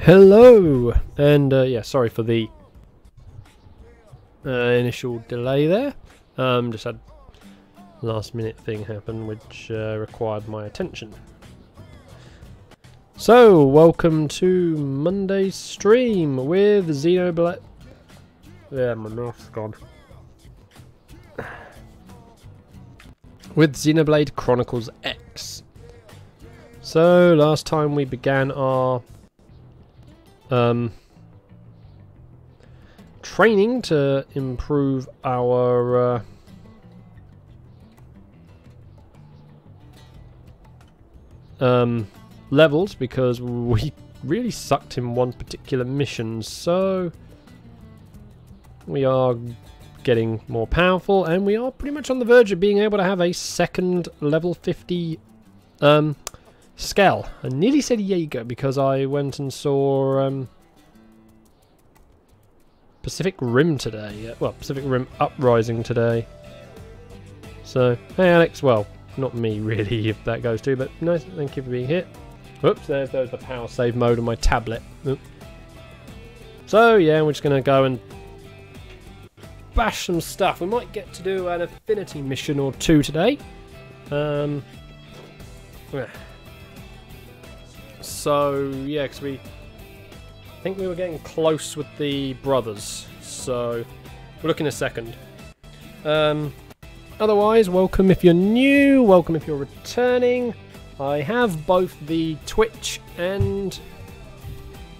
Hello, and yeah, sorry for the initial delay there. Just had a last minute thing happen which required my attention. So, welcome to Monday's stream with Xenoblade. Yeah, my mouth's gone. With Xenoblade Chronicles X. So, last time we began our training to improve our levels, because we really sucked in one particular mission, so we are getting more powerful and we are pretty much on the verge of being able to have a second level 50 Skell. I nearly said Jaeger because I went and saw Pacific Rim today. Well, Pacific Rim Uprising today. So, hey Alex. Well, not me really, if that goes too, but nice. Thank you for being here. Whoops, there's the power save mode on my tablet. Oops. So yeah, we're just gonna go and bash some stuff. We might get to do an affinity mission or two today. So yeah, because I think we were getting close with the brothers, so we'll look in a second. Otherwise, welcome if you're new, welcome if you're returning. I have both the Twitch and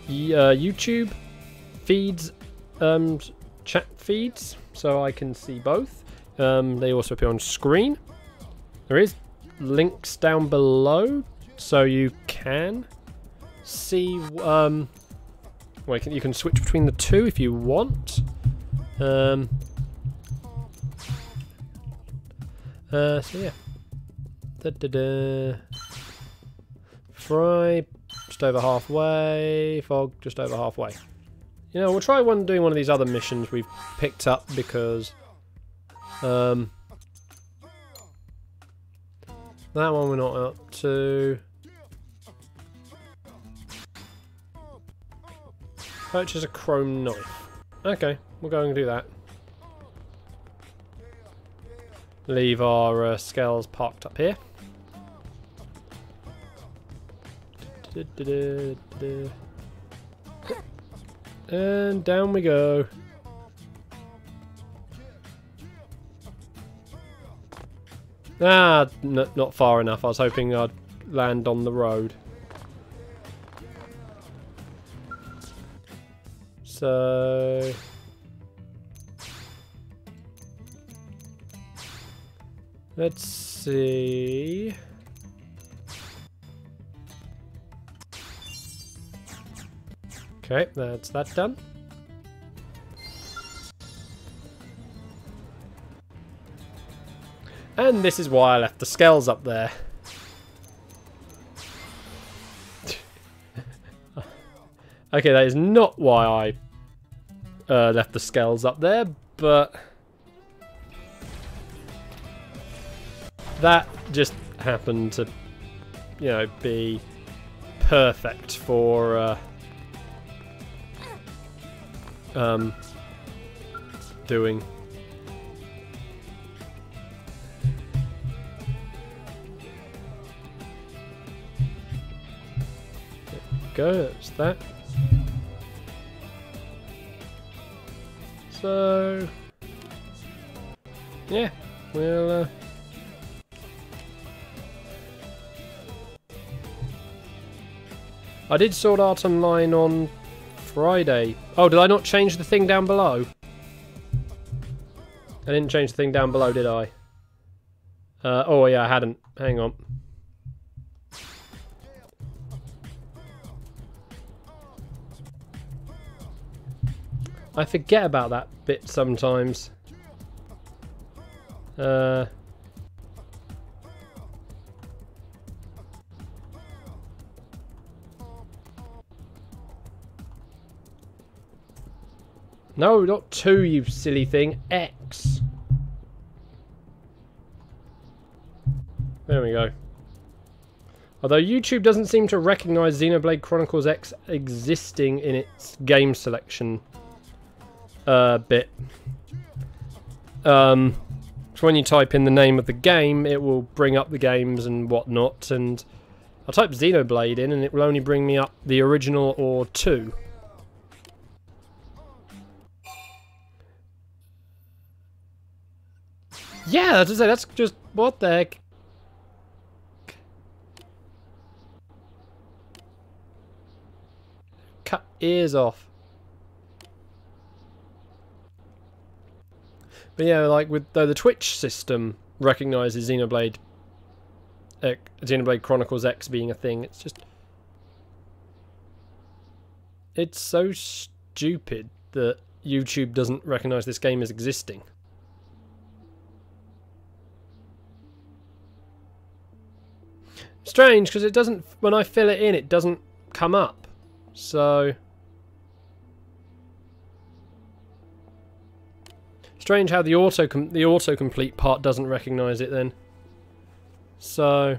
YouTube feeds, chat feeds, so I can see both. They also appear on screen. There is links down below, so you can see. Well, you can switch between the two if you want. So yeah. Fry just over halfway. Fog just over halfway. You know, we'll try doing one of these other missions we've picked up, because that one we're not up to. Purchase a chrome knife. Okay, we'll go and do that. Leave our skulls parked up here. And down we go. Ah, not far enough. I was hoping I'd land on the road. So let's see. Okay, that's that done. And this is why I left the skulls up there. Okay, that is not why I left the skulls up there, but that just happened to, you know, be perfect for doing. There we go, that's that. So yeah, we'll I did Sword Art Online on Friday. Oh, did I not change the thing down below? I didn't change the thing down below, did I? Oh yeah, I hadn't. Hang on. I forget about that bit sometimes. No, not 2, you silly thing. X. There we go. Although YouTube doesn't seem to recognise Xenoblade Chronicles X existing in its game selection bit. So when you type in the name of the game, it will bring up the games and whatnot, and I'll type Xenoblade in and it will only bring me up the original or 2. Yeah, that's to say, that's just, what the heck? Cut ears off. But yeah, like with the Twitch system recognises Xenoblade Chronicles X being a thing, it's just... It's so stupid that YouTube doesn't recognise this game as existing. Strange, because it doesn't, when I fill it in, it doesn't come up. So... Strange how the autocomplete part doesn't recognise it then. So...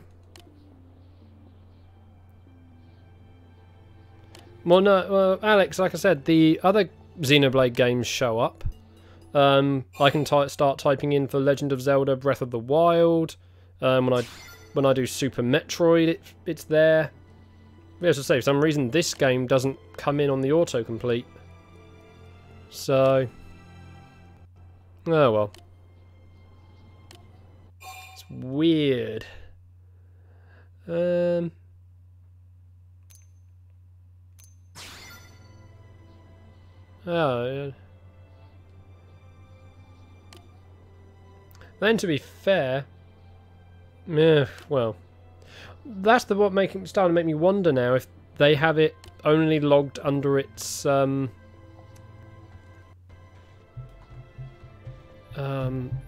Well, no, well, Alex, like I said, the other Xenoblade games show up. I can start typing in for Legend of Zelda Breath of the Wild. When I do Super Metroid, it's there. As I say, for some reason this game doesn't come in on the autocomplete. So... Oh well. It's weird. Oh, yeah. Then to be fair, yeah, well, that's what starting to make me wonder now if they have it only logged under its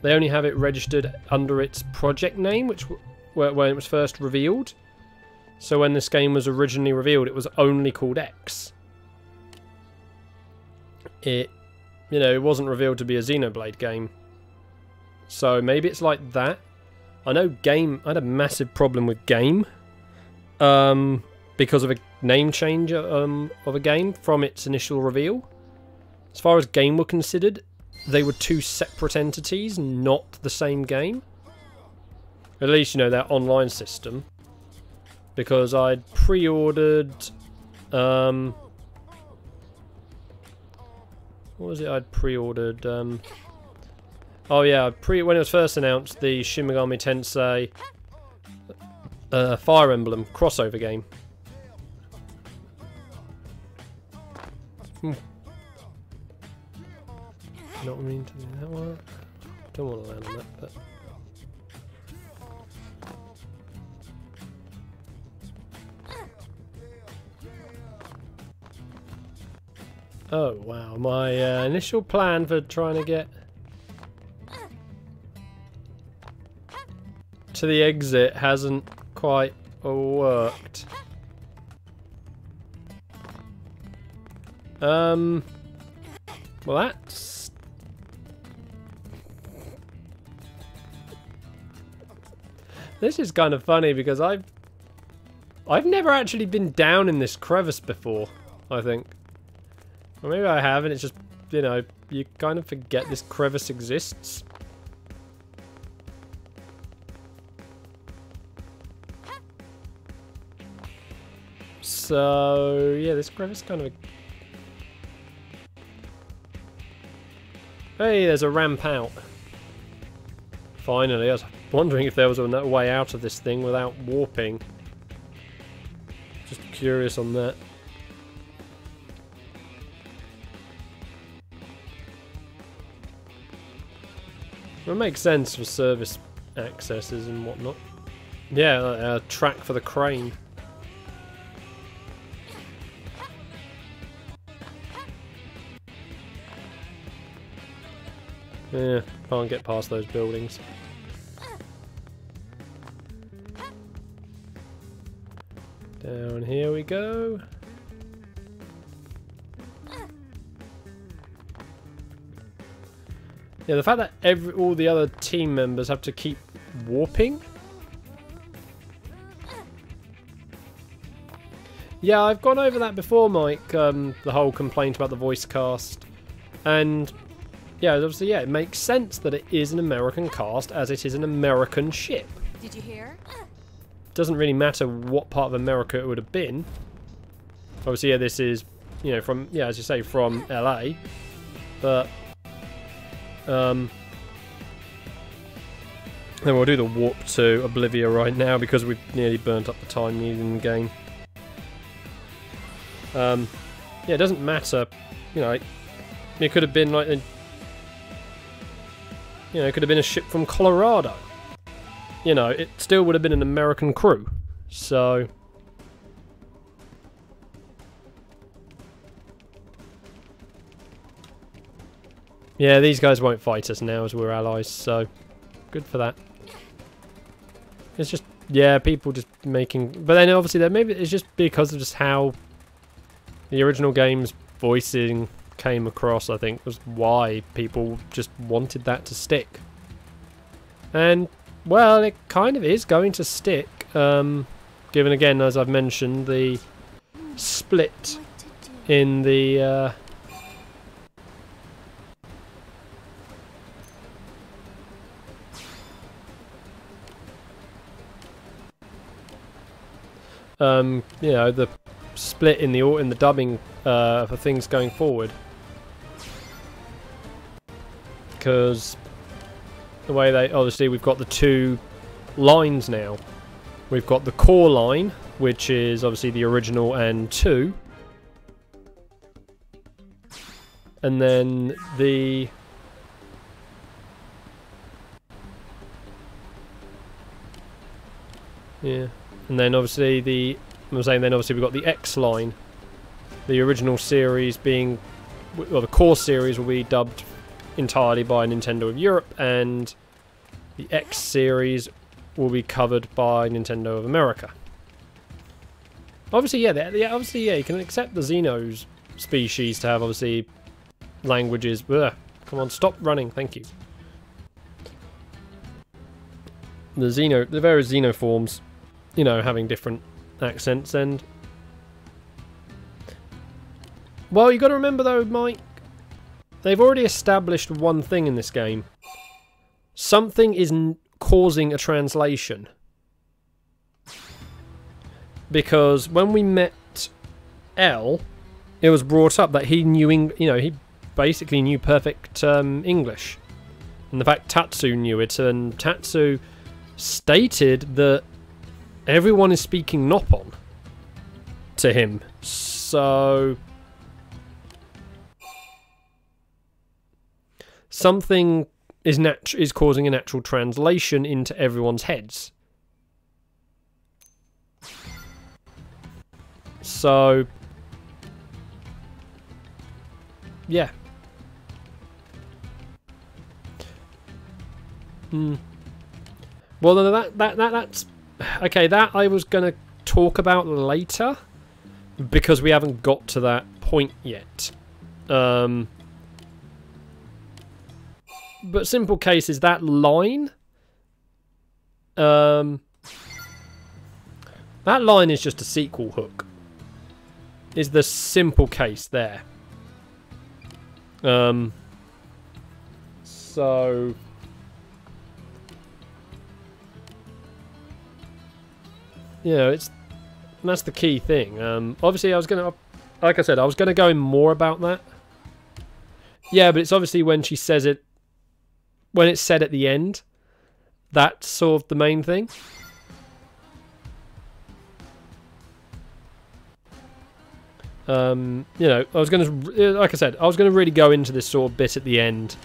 they only have it registered under its project name, when it was first revealed. So when this game was originally revealed, it was only called X. It wasn't revealed to be a Xenoblade game. So maybe it's like that. I know I had a massive problem with Game, because of a name change of a game from its initial reveal. As far as Game were considered, they were two separate entities, not the same game. At least, their online system. Because I'd pre-ordered... what was it I'd pre-ordered? Oh yeah, when it was first announced, the Shin Megami Tensei Fire Emblem crossover game. Not mean to do that one. Don't want to land on that, but... Oh wow, my initial plan for trying to get to the exit hasn't quite worked. Well, that's... This is kind of funny because I've never actually been down in this crevice before, I think. Or maybe I have, and it's just, you kind of forget this crevice exists. So, yeah, this crevice kind of... Hey, there's a ramp out. Finally, I was wondering if there was a way out of this thing without warping. Just curious on that. It makes sense for service accesses and whatnot. Yeah, a track for the crane. Yeah, can't get past those buildings. Down here we go. Yeah, the fact that all the other team members have to keep warping Yeah, I've gone over that before, Mike, the whole complaint about the voice cast. And, yeah, obviously, yeah, it makes sense that it is an American cast, as it is an American ship. Did you hear? Doesn't really matter what part of America it would have been. Obviously, yeah, this is, you know, from, yeah, as you say, from LA. But, then we'll do the warp to Oblivia right now, because we've nearly burnt up the time needed in the game. Yeah, it doesn't matter, you know, it could have been like, you know, it could have been a ship from Colorado. You know, it still would have been an American crew. So, yeah, these guys won't fight us now as we're allies, so good for that. It's just, yeah, people just making, but then obviously that maybe it's just because of just how the original game's voicing came across, I think, was why people just wanted that to stick. And, well, it kind of is going to stick, given, again, as I've mentioned, the split in the, you know, the split in the dubbing for things going forward, because the way they obviously we've got the two lines now. We've got the core line, which is obviously the original and 2, and then the yeah. And then obviously I'm saying then obviously we've got the X line. The original series being, well, the core series will be dubbed entirely by Nintendo of Europe, and the X series will be covered by Nintendo of America. Obviously, yeah, obviously, yeah, you can accept the Xenos species to have obviously languages. Ugh, come on, stop running, thank you. The various xenoforms, you know, having different accents. And, well, you got to remember though, Mike, they've already established one thing in this game. Something is causing a translation, because when we met L, it was brought up that he knew, you know, he basically knew perfect English, and the fact Tatsu knew it, and Tatsu stated that everyone is speaking Noppon to him. So something is causing a natural translation into everyone's heads. So yeah. Well, that's okay. That I was gonna talk about later, because we haven't got to that point yet. But simple case is that line. That line is just a sequel hook. Is the simple case there. So you know, that's the key thing. Obviously, I was gonna, like I said, I was gonna go in more about that. Yeah, but it's obviously when she says it, when it's said at the end, that's sort of the main thing. You know, I was gonna, like I said, I was gonna really go into this sort of bit at the end.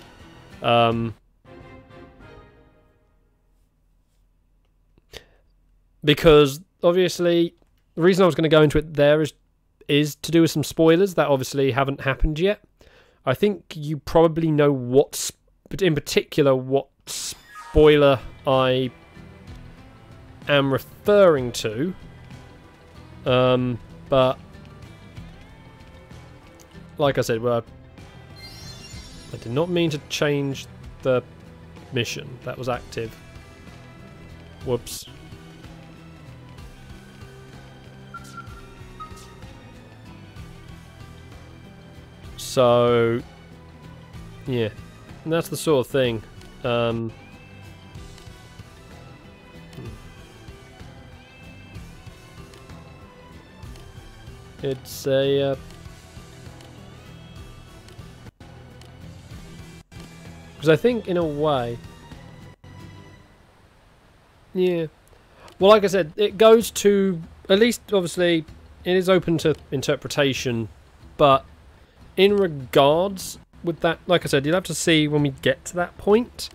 Because obviously, the reason I was going to go into it there is to do with some spoilers that obviously haven't happened yet. I think you probably know but in particular, what spoiler I am referring to. But like I said, well, I did not mean to change the mission. That was active. Whoops. So, yeah, and that's the sort of thing. It's a because I think in a way, yeah. Well, like I said, it goes to, at least obviously it is open to interpretation, but in regards with that, like I said, you'll have to see when we get to that point,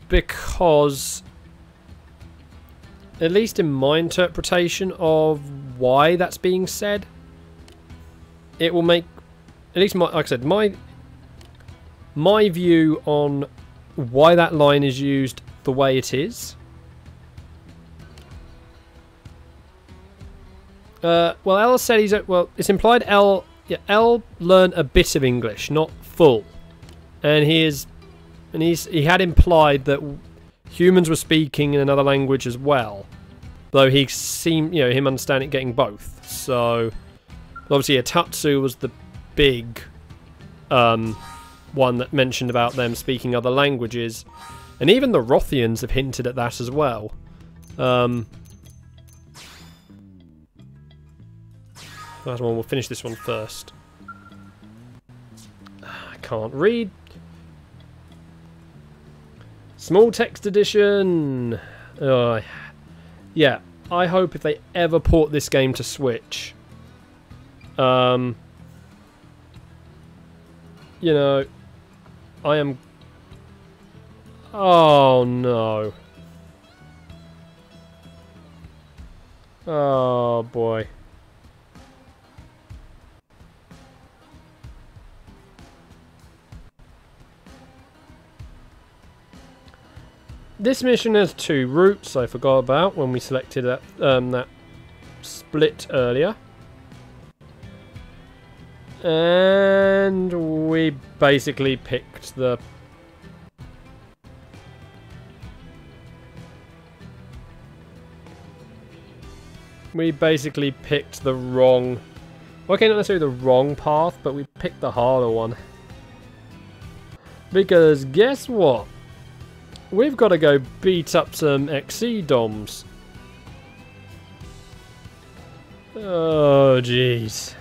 because at least in my interpretation of why that's being said, it will make, at least my, like I said, my view on why that line is used the way it is. Well, L said he's, well, it's implied L learned a bit of English, not full, and he had implied that humans were speaking in another language as well, though he seemed, him understanding getting both. So obviously Tatsu was the big one that mentioned about them speaking other languages, and even the Rothians have hinted at that as well. Last one, we'll finish this one first. I can't read. Small text edition. Yeah, I hope if they ever port this game to Switch, I am... Oh no. Oh boy. This mission has 2 routes I forgot about when we selected that split earlier. And we basically picked the... wrong... Okay, not necessarily the wrong path, but we picked the harder one. Because guess what? We've got to go beat up some XE DOMs. Oh, jeez.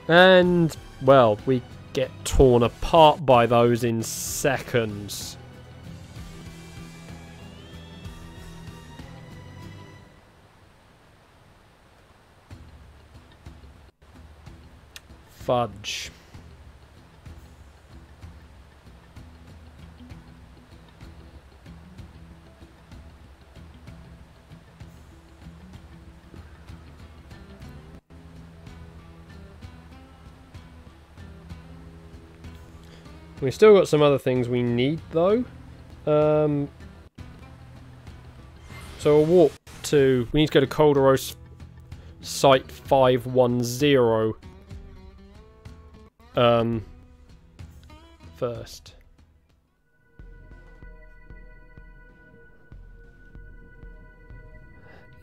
And, well, we get torn apart by those in seconds. Fudge. We still got some other things we need though. So we'll walk to... We need to go to Calderos Site 510 first.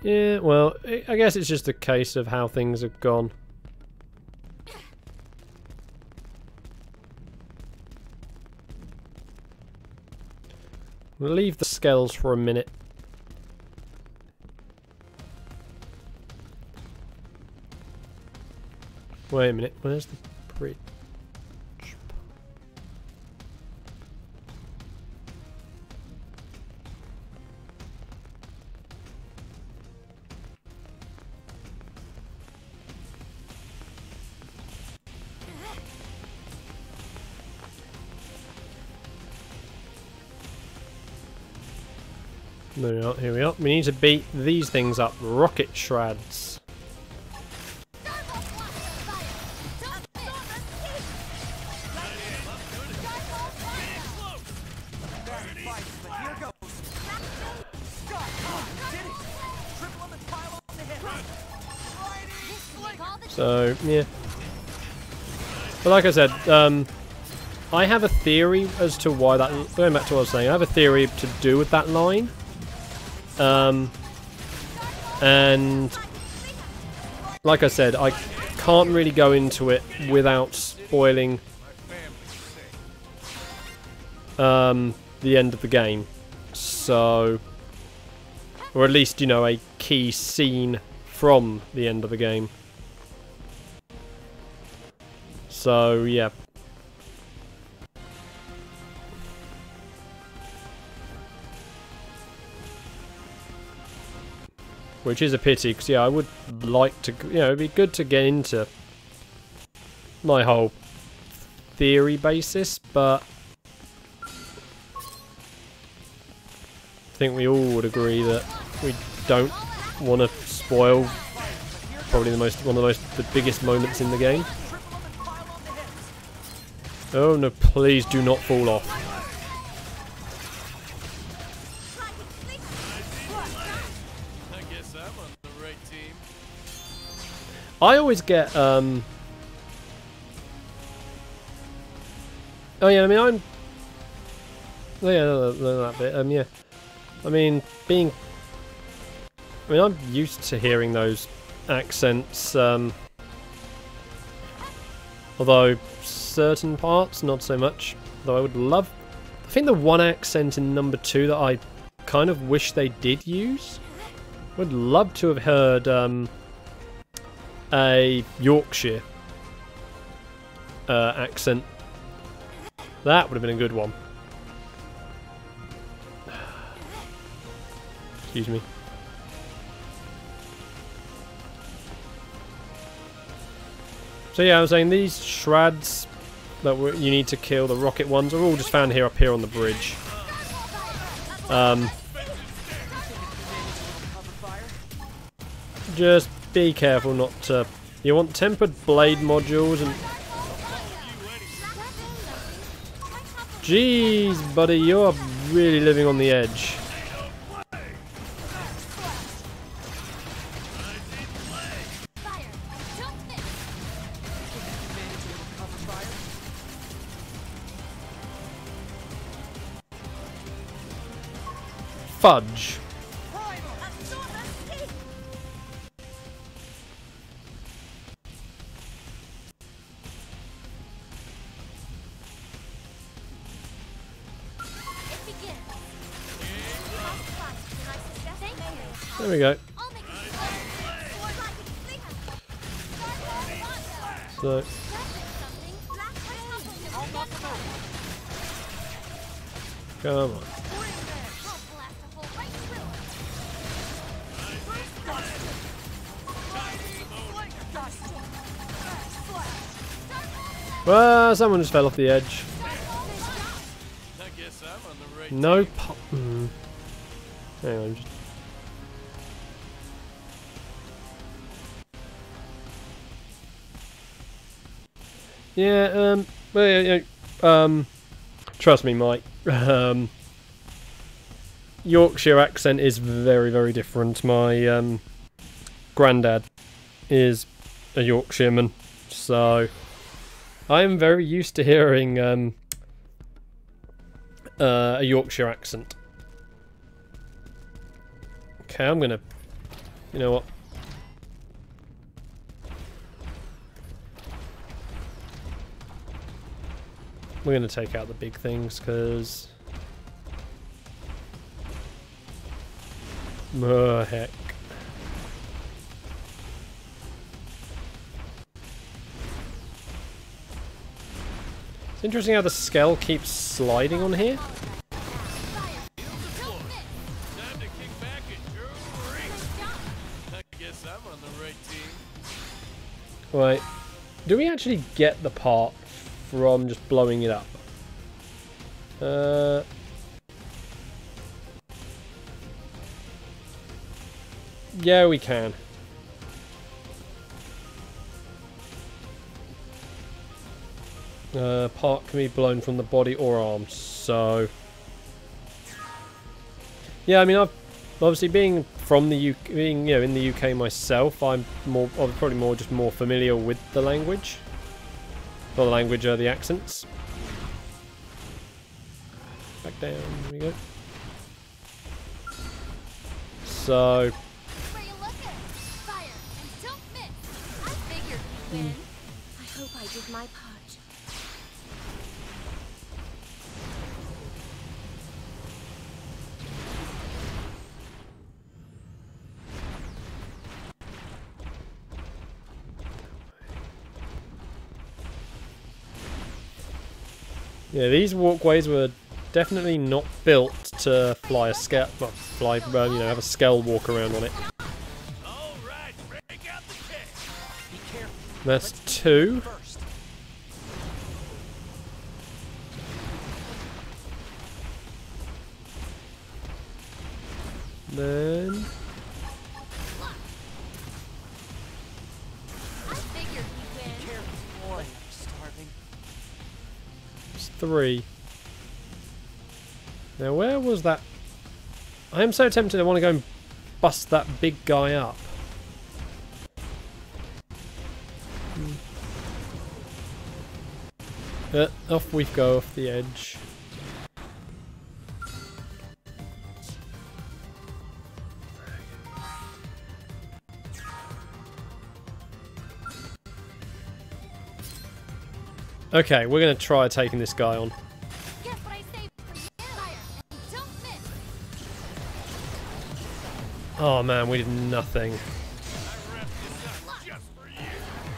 Yeah, well, I guess it's just a case of how things have gone. We'll leave the skells for a minute. Wait a minute, where's the bridge? No, no, here we are. We need to beat these things up. Rocket shreds. So, yeah. But like I said, I have a theory as to why that... Going back to what I was saying, I have a theory to do with that line. And like I said, I can't really go into it without spoiling the end of the game. So, or at least, you know, a key scene from the end of the game. So, yeah. Which is a pity, because, yeah, I would like to, you know, it'd be good to get into my whole theory basis, but I think we all would agree that we don't want to spoil probably the biggest moments in the game. Oh no, please do not fall off. I always get, oh yeah, I mean, I'm... Oh yeah, that bit, yeah. I mean, I'm used to hearing those accents, although certain parts, not so much. Though I would love... I think the one accent in number 2 that I kind of wish they did use, would love to have heard, a Yorkshire accent. That would have been a good one. Excuse me. So yeah, I was saying these shreds that you need to kill, the rocket ones, are all just found here up here on the bridge. Just be careful not to... You want tempered blade modules and... Jeez, buddy, you're really living on the edge. Fudge. There we go. So. Come on. Well, someone just fell off the edge. No pop. Hang on. Yeah, well, yeah, trust me, Mike. Yorkshire accent is very, very different. My granddad is a Yorkshireman, so I am very used to hearing a Yorkshire accent. Okay, I'm gonna... You know what? We're gonna take out the big things, because... Oh, heck. It's interesting how the scale keeps sliding on here. Right. Do we actually get the part from just blowing it up? Yeah, we can. Part can be blown from the body or arms, so... Yeah, I mean, I've obviously being from the UK, in the UK myself, I'm probably more familiar with the language. Not the language, the accents. Back down, there we go. So... then. I hope I did my part. Yeah, these walkways were definitely not built to fly a scale. Well, fly, you know, have a scale walk around on it. That's 2. Then it's 3. Now where was that? I am so tempted I want to go and bust that big guy up. Off we go off the edge. Okay, we're going to try taking this guy on. Oh man, we did nothing.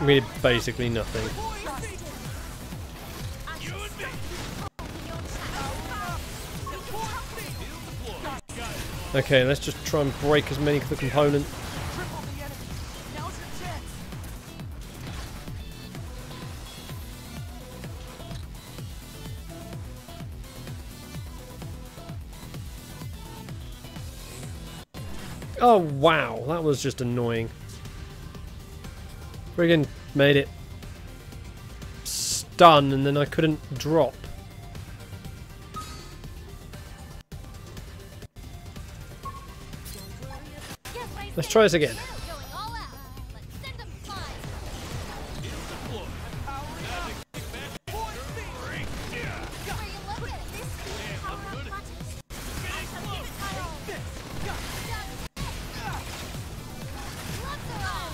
We did basically nothing. Okay, let's just try and break as many of the components. Oh wow, that was just annoying. Friggin' made it stun and then I couldn't drop. Let's try this again.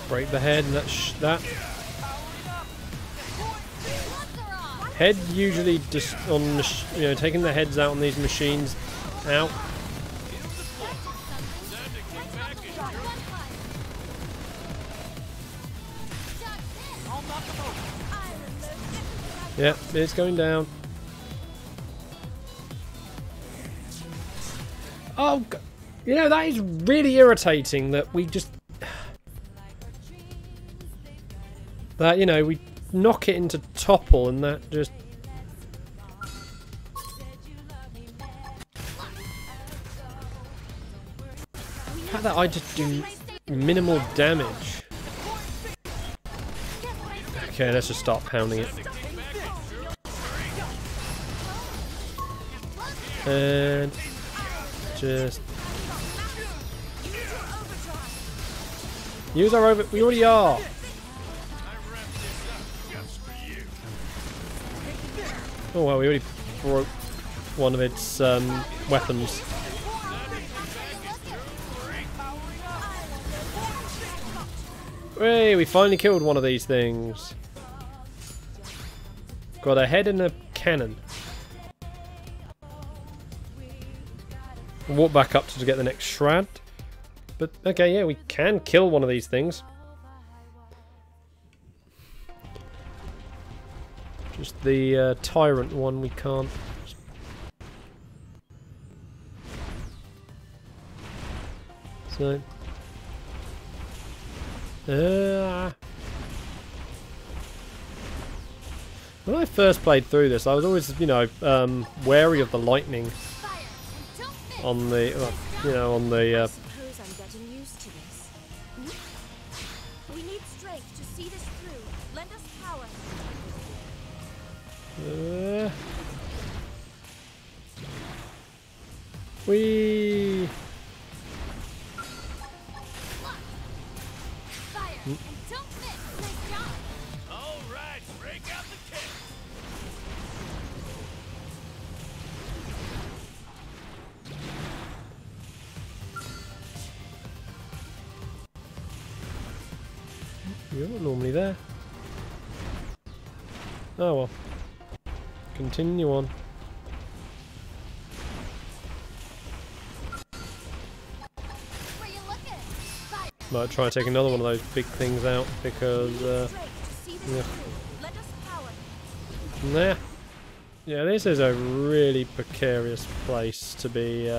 Break the head and that. Head usually just on taking the heads out on these machines out. Yep, it's going down. Oh, you know, that is really irritating that we just... That, you know, we knock it into topple and that just... The fact that I just do minimal damage. Okay, let's just start pounding it. And just use our over. We already are. Oh well, we already broke one of its weapons. Hey, we finally killed one of these things. Got a head and a cannon. Walk back up to get the next shroud. But okay, yeah, we can kill one of these things. Just the tyrant one we can't. So when I first played through this, I was always, you know, wary of the lightning on the, you know, on the. I suppose I'm getting used to this. We need strength to see this through. Lend us power. We. Fire and don't miss. Nice job. All right, break out the kit. You're not normally there. Oh well. Continue on. Where you looking? Fire. Might try and take another one of those big things out because, Strength to see this yeah. through. Lend us power. Nah. Yeah, this is a really precarious place to be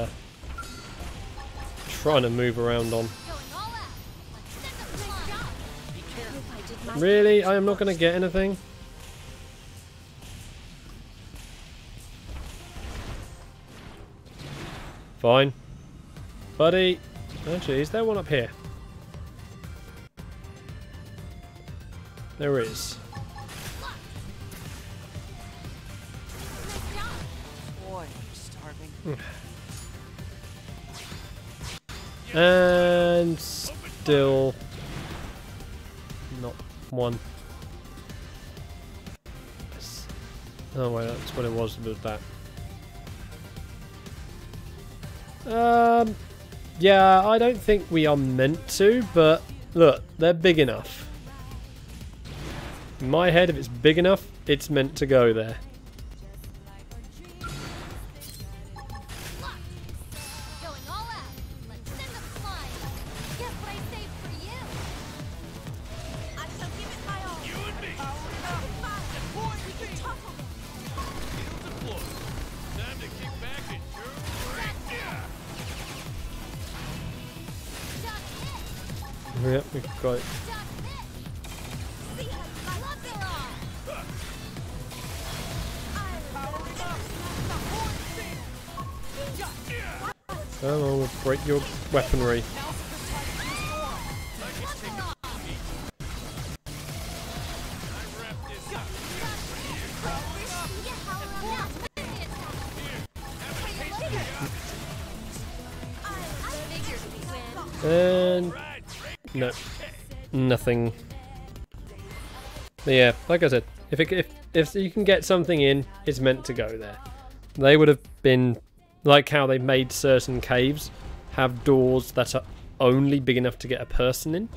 trying to move around on. Going all out. Let's send them flying. Be careful. I did my Really? I am not going to get anything? Fine. Buddy. Actually, is there one up here? There is. Boy, I'm starving. And still not one. Oh wait, that's what it was with that. Yeah, I don't think we are meant to, but look, they're big enough. In my head, if it's big enough, it's meant to go there. Going all out. Let's send them flying. Guess what I saved for you? I shall give it my all. You and me. We can topple them. Shield deployed. Time to kick back and shoot. Duck hit. Yep, we've got it. Duck hit. See, I love their all. Come on, we'll break your weaponry. And no, nothing. But yeah, like I said, if you can get something in, it's meant to go there. They would have been like how they made certain caves have doors that are only big enough to get a person in.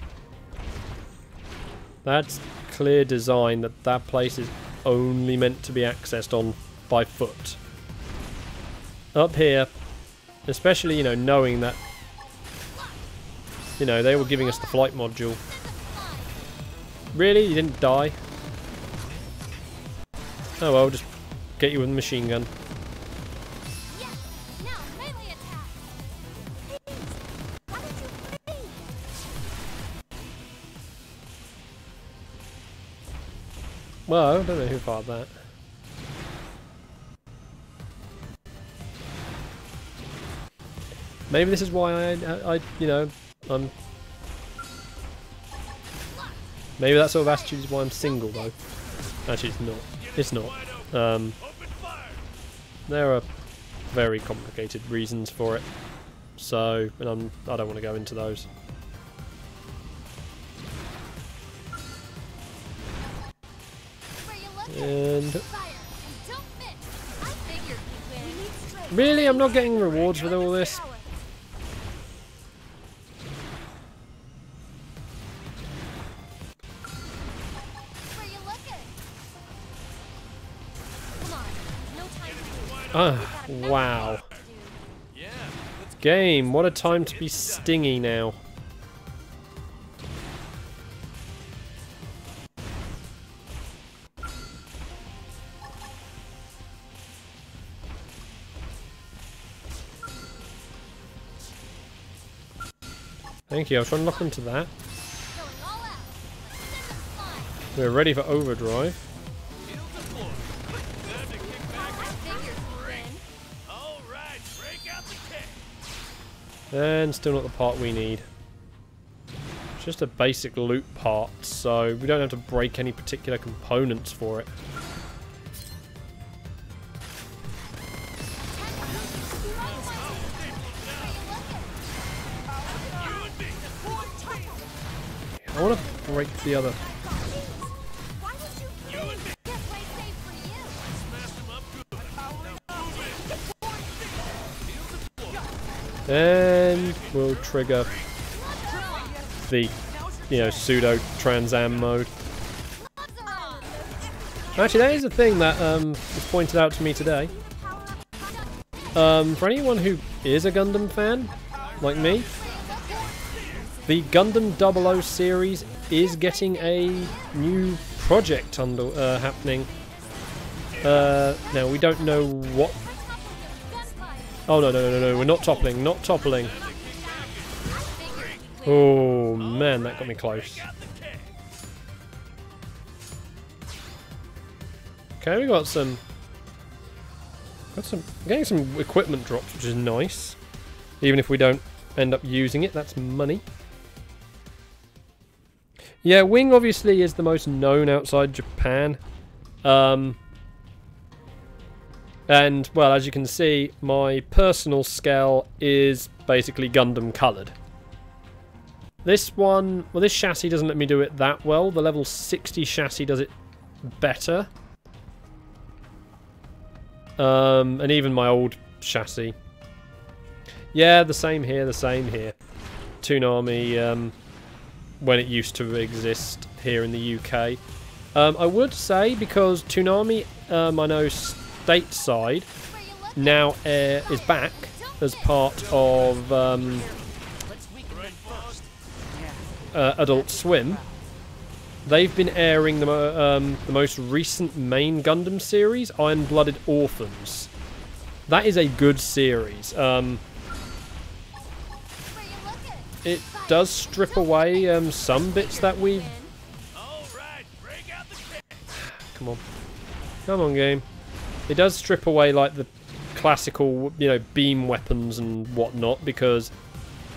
That's clear design that that place is only meant to be accessed on by foot. Up here, especially, you know, knowing that, you know, they were giving us the flight module. Really? You didn't die? Oh well, just get you with a machine gun. Well, I don't know who fired that. Maybe this is why I you know, I'm... Maybe that sort of attitude is why I'm single, though. Actually, it's not. It's not. There are very complicated reasons for it. So, and I don't want to go into those. And... Really? I'm not getting rewards with all this? Ah, wow. Game, what a time to be stingy now. Thank you, I was trying to lock into that. We're ready for overdrive. And still not the part we need. It's just a basic loot part, so we don't have to break any particular components for it. I want to break the other. And we'll trigger the, you know, pseudo Trans Am mode. Actually, that is a thing that was pointed out to me today. For anyone who is a Gundam fan, like me, the Gundam 00 series is getting a new project happening. Now, we don't know what... Oh, no, we're not toppling, not toppling. Oh, man, that got me close. Okay, we got some... getting some equipment drops, which is nice. Even if we don't end up using it, that's money. Yeah, Wing obviously is the most known outside Japan. And, well, as you can see, my personal scale is basically Gundam coloured. This one, well, this chassis doesn't let me do it that well. The level 60 chassis does it better. And even my old chassis. Yeah, the same here, the same here. Toonami, when it used to exist here in the UK. I would say, because Toonami, I know stateside, now is back as part of Adult Swim. They've been airing the most recent main Gundam series, Iron-Blooded Orphans. That is a good series. It does strip away some bits that we... Come on. Come on, game. It does strip away, like, the classical, you know, beam weapons and whatnot, because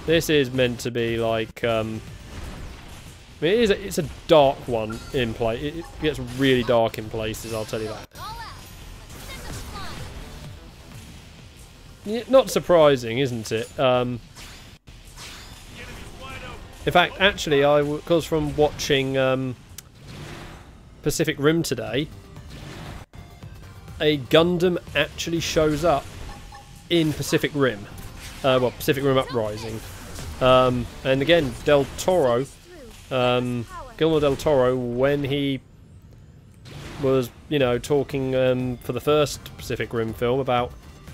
this is meant to be, like, it's a dark one in play. It gets really dark in places, I'll tell you that. Yeah, not surprising, isn't it? In fact, actually, because from watching Pacific Rim today, a Gundam actually shows up in Pacific Rim. Well, Pacific Rim Uprising. And again, Del Toro... Guillermo del Toro, when he was, you know, talking for the first Pacific Rim film about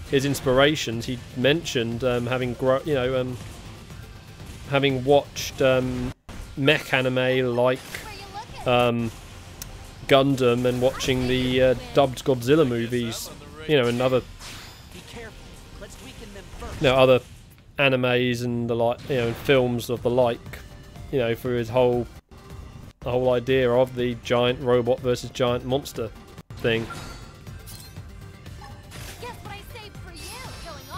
his inspirations, he mentioned having watched mech anime like Gundam and watching the dubbed Godzilla movies, you know, and other, other animes and the like, you know, and films of the like. You know, for his the whole idea of the giant robot versus giant monster thing.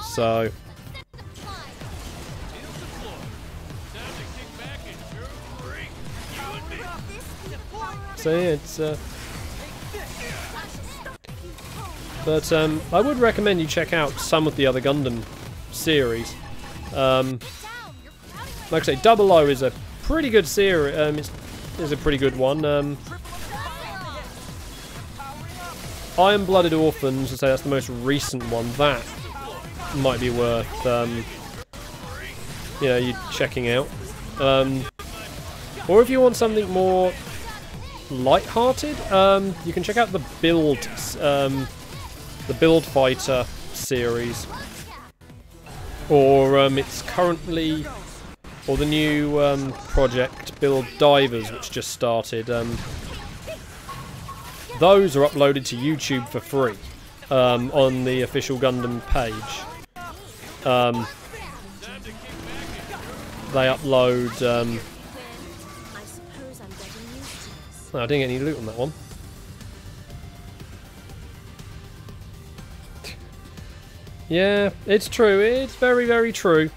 So yeah, it's but I would recommend you check out some of the other Gundam series. Like I say, 00 is a pretty good series. It's a pretty good one. Iron-Blooded Orphans, I'd say that's the most recent one. That might be worth, you know, you checking out. Or if you want something more light-hearted, you can check out the Build Fighter series, or it's currently. Or the new project, Build Divers, which just started. Those are uploaded to YouTube for free on the official Gundam page. They upload... Oh, I didn't get any loot on that one. Yeah, it's true. It's very, very true.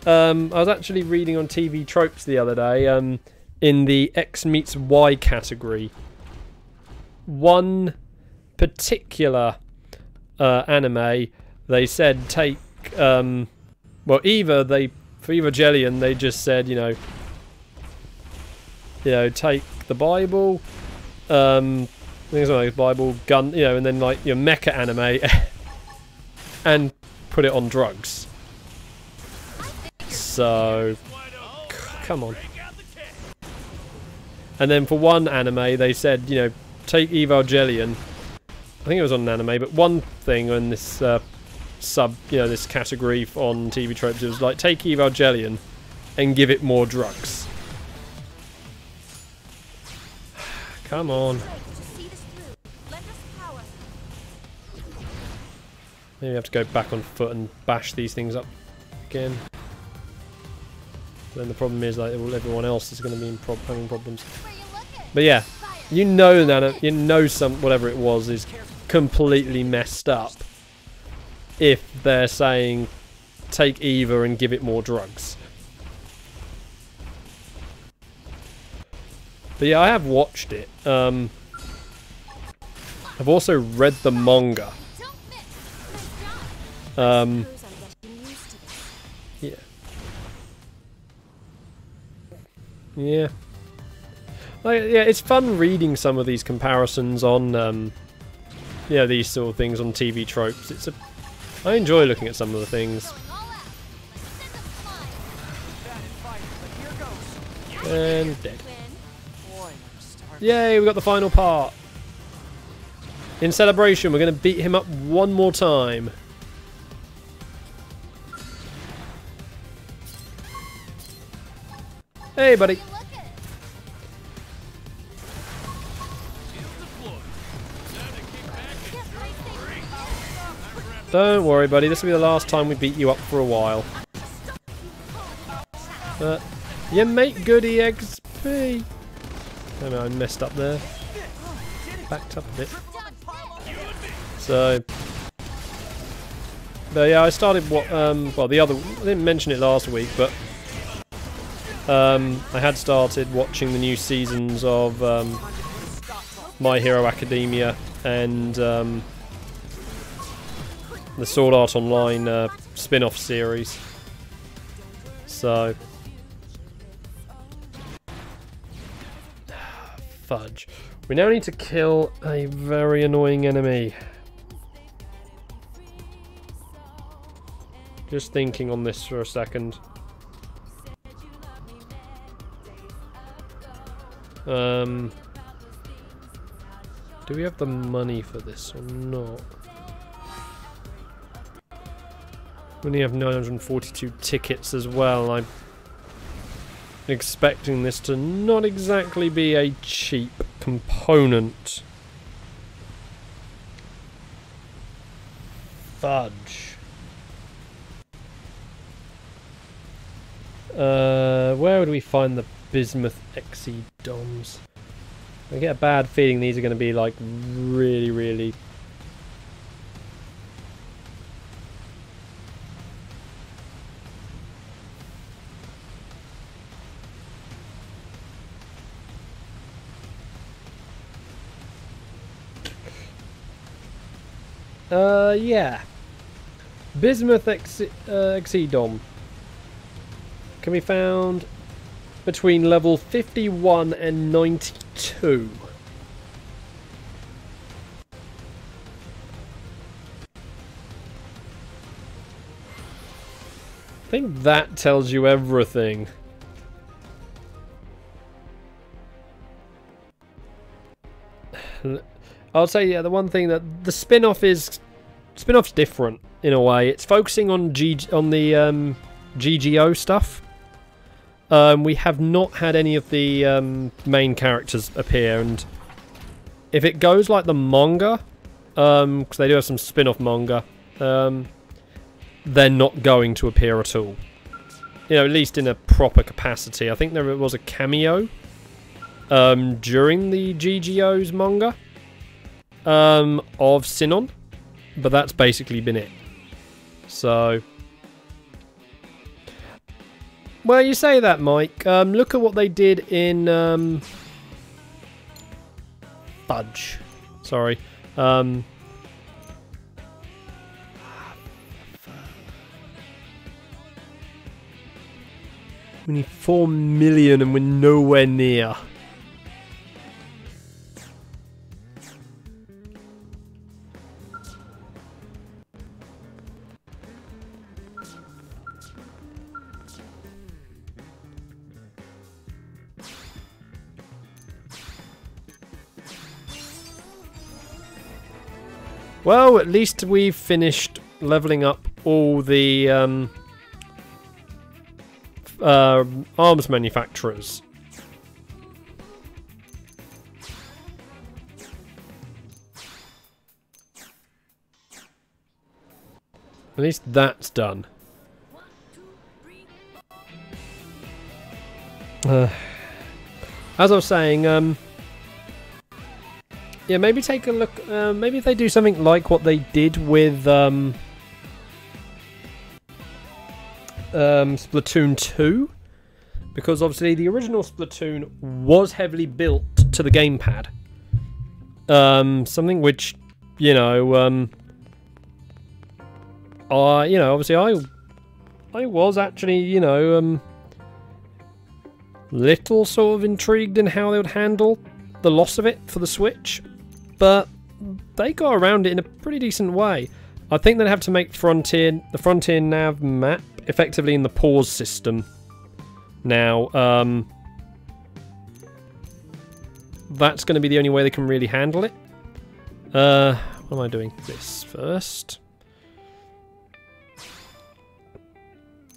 I was actually reading on TV Tropes the other day, in the X meets Y category. One particular anime, they said take, well, for Evangelion, they just said, you know, take the Bible, I think it's like Bible, gun, you know, and then like your mecha anime, and put it on drugs. So, come on. And then for one anime, they said, you know, take Evangelion. I think it was on an anime, but one thing in this this category on TV tropes, it was like, take Evangelion and give it more drugs. Come on. Maybe I have to go back on foot and bash these things up again. Then the problem is like everyone else is going to be having problems. But yeah, you know whatever it was is completely messed up if they're saying take Eva and give it more drugs. But yeah, I have watched it. I've also read the manga. Yeah. Yeah. Yeah, it's fun reading some of these comparisons on, these sort of things on TV tropes. I enjoy looking at some of the things. And dead. Yay, we got the final part. In celebration, we're going to beat him up one more time. Hey, buddy. Don't worry, buddy. This will be the last time we beat you up for a while. You make good EXP. I know I messed up there. Backed up a bit. So, but yeah, I started what I didn't mention it last week, but I had started watching the new seasons of My Hero Academia and the Sword Art Online spin-off series. So, fudge. We now need to kill a very annoying enemy. Just thinking on this for a second. Do we have the money for this or not? We only have 942 tickets as well. I'm expecting this to not exactly be a cheap component. Fudge. Where would we find the Bismuth XE DOMs? I get a bad feeling these are going to be like really... yeah. Bismuth XE DOM can be found between level 51 and 92. I think that tells you everything. I'll say, yeah, the one thing that the spin-off's different in a way. It's focusing on the GGO stuff. We have not had any of the main characters appear, and if it goes like the manga, because they do have some spin-off manga, they're not going to appear at all. You know, at least in a proper capacity. I think there was a cameo during the GGO's manga of Sinon, but that's basically been it. So, well, you say that, Mike. Look at what they did in Fudge. Sorry. We need 4 million and we're nowhere near. Well, at least we've finished leveling up all the arms manufacturers. At least that's done. As I was saying, yeah, maybe take a look. Maybe if they do something like what they did with Splatoon 2, because obviously the original Splatoon was heavily built to the gamepad. Something which, you know, obviously I was actually, you know, little sort of intrigued in how they would handle the loss of it for the Switch, but they got around it in a pretty decent way. I think they'd have to make the Frontier nav map effectively in the pause system. Now, that's going to be the only way they can really handle it. What am I doing? This first.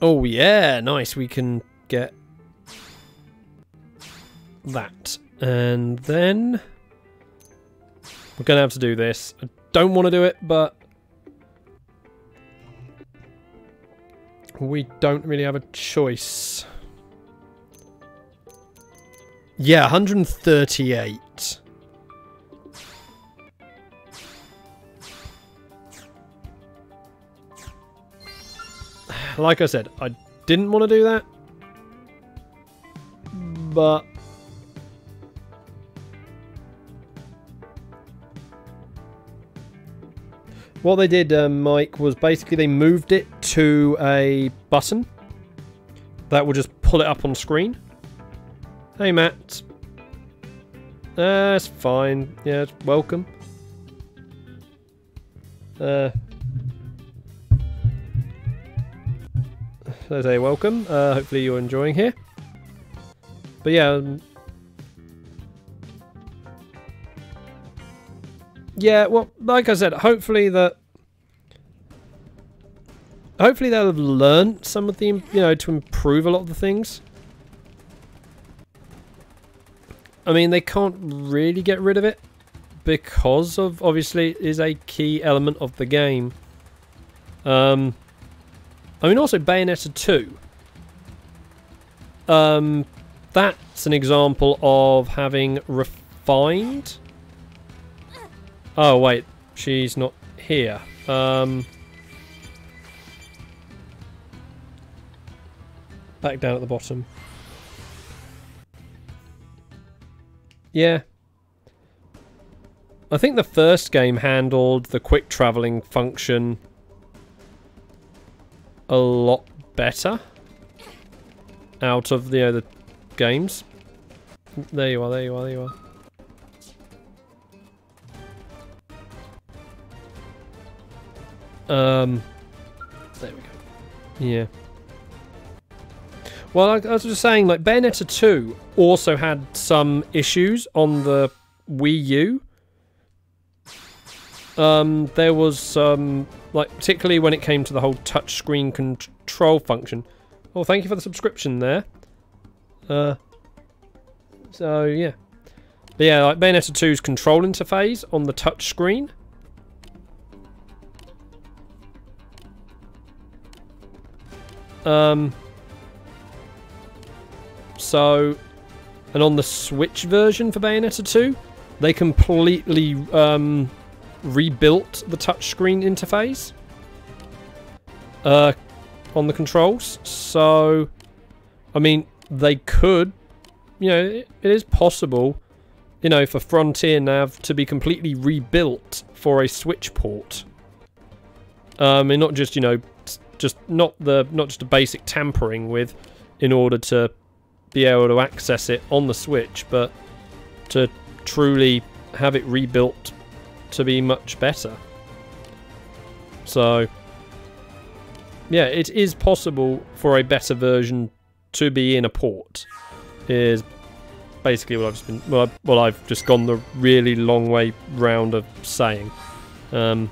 Oh yeah, nice. We can get that. And then we're going to have to do this. I don't want to do it, but we don't really have a choice. Yeah, 138. Like I said, I didn't want to do that, but what they did, Mike, was basically they moved it to a button that will just pull it up on screen. Hey, Matt. That's fine. Yeah, welcome. So say welcome. Hopefully you're enjoying here. But yeah, yeah. Well, like I said, hopefully they'll have learned some of the, you know, to improve a lot of the things. I mean, they can't really get rid of it because of, obviously, it is a key element of the game. I mean, also Bayonetta 2. That's an example of having refined. Oh wait, she's not here. Back down at the bottom. Yeah. I think the first game handled the quick travelling function a lot better out of the games. There you are, there you are, there you are. There we go. Yeah. Well, I was just saying, like, Bayonetta 2 also had some issues on the Wii U. There was some, like, particularly when it came to the whole touchscreen control function. Oh, thank you for the subscription there. So, yeah. But yeah, like, Bayonetta 2's control interface on the touchscreen. So, and on the Switch version for Bayonetta 2, they completely rebuilt the touchscreen interface on the controls. So, I mean, they could, you know, it is possible, you know, for Frontier Nav to be completely rebuilt for a Switch port. And not just, you know, not just a basic tampering with, in order to be able to access it on the Switch, but to truly have it rebuilt to be much better. So, yeah, it is possible for a better version to be in a port. Is basically what I've just been, well, I've just gone the really long way round of saying. That's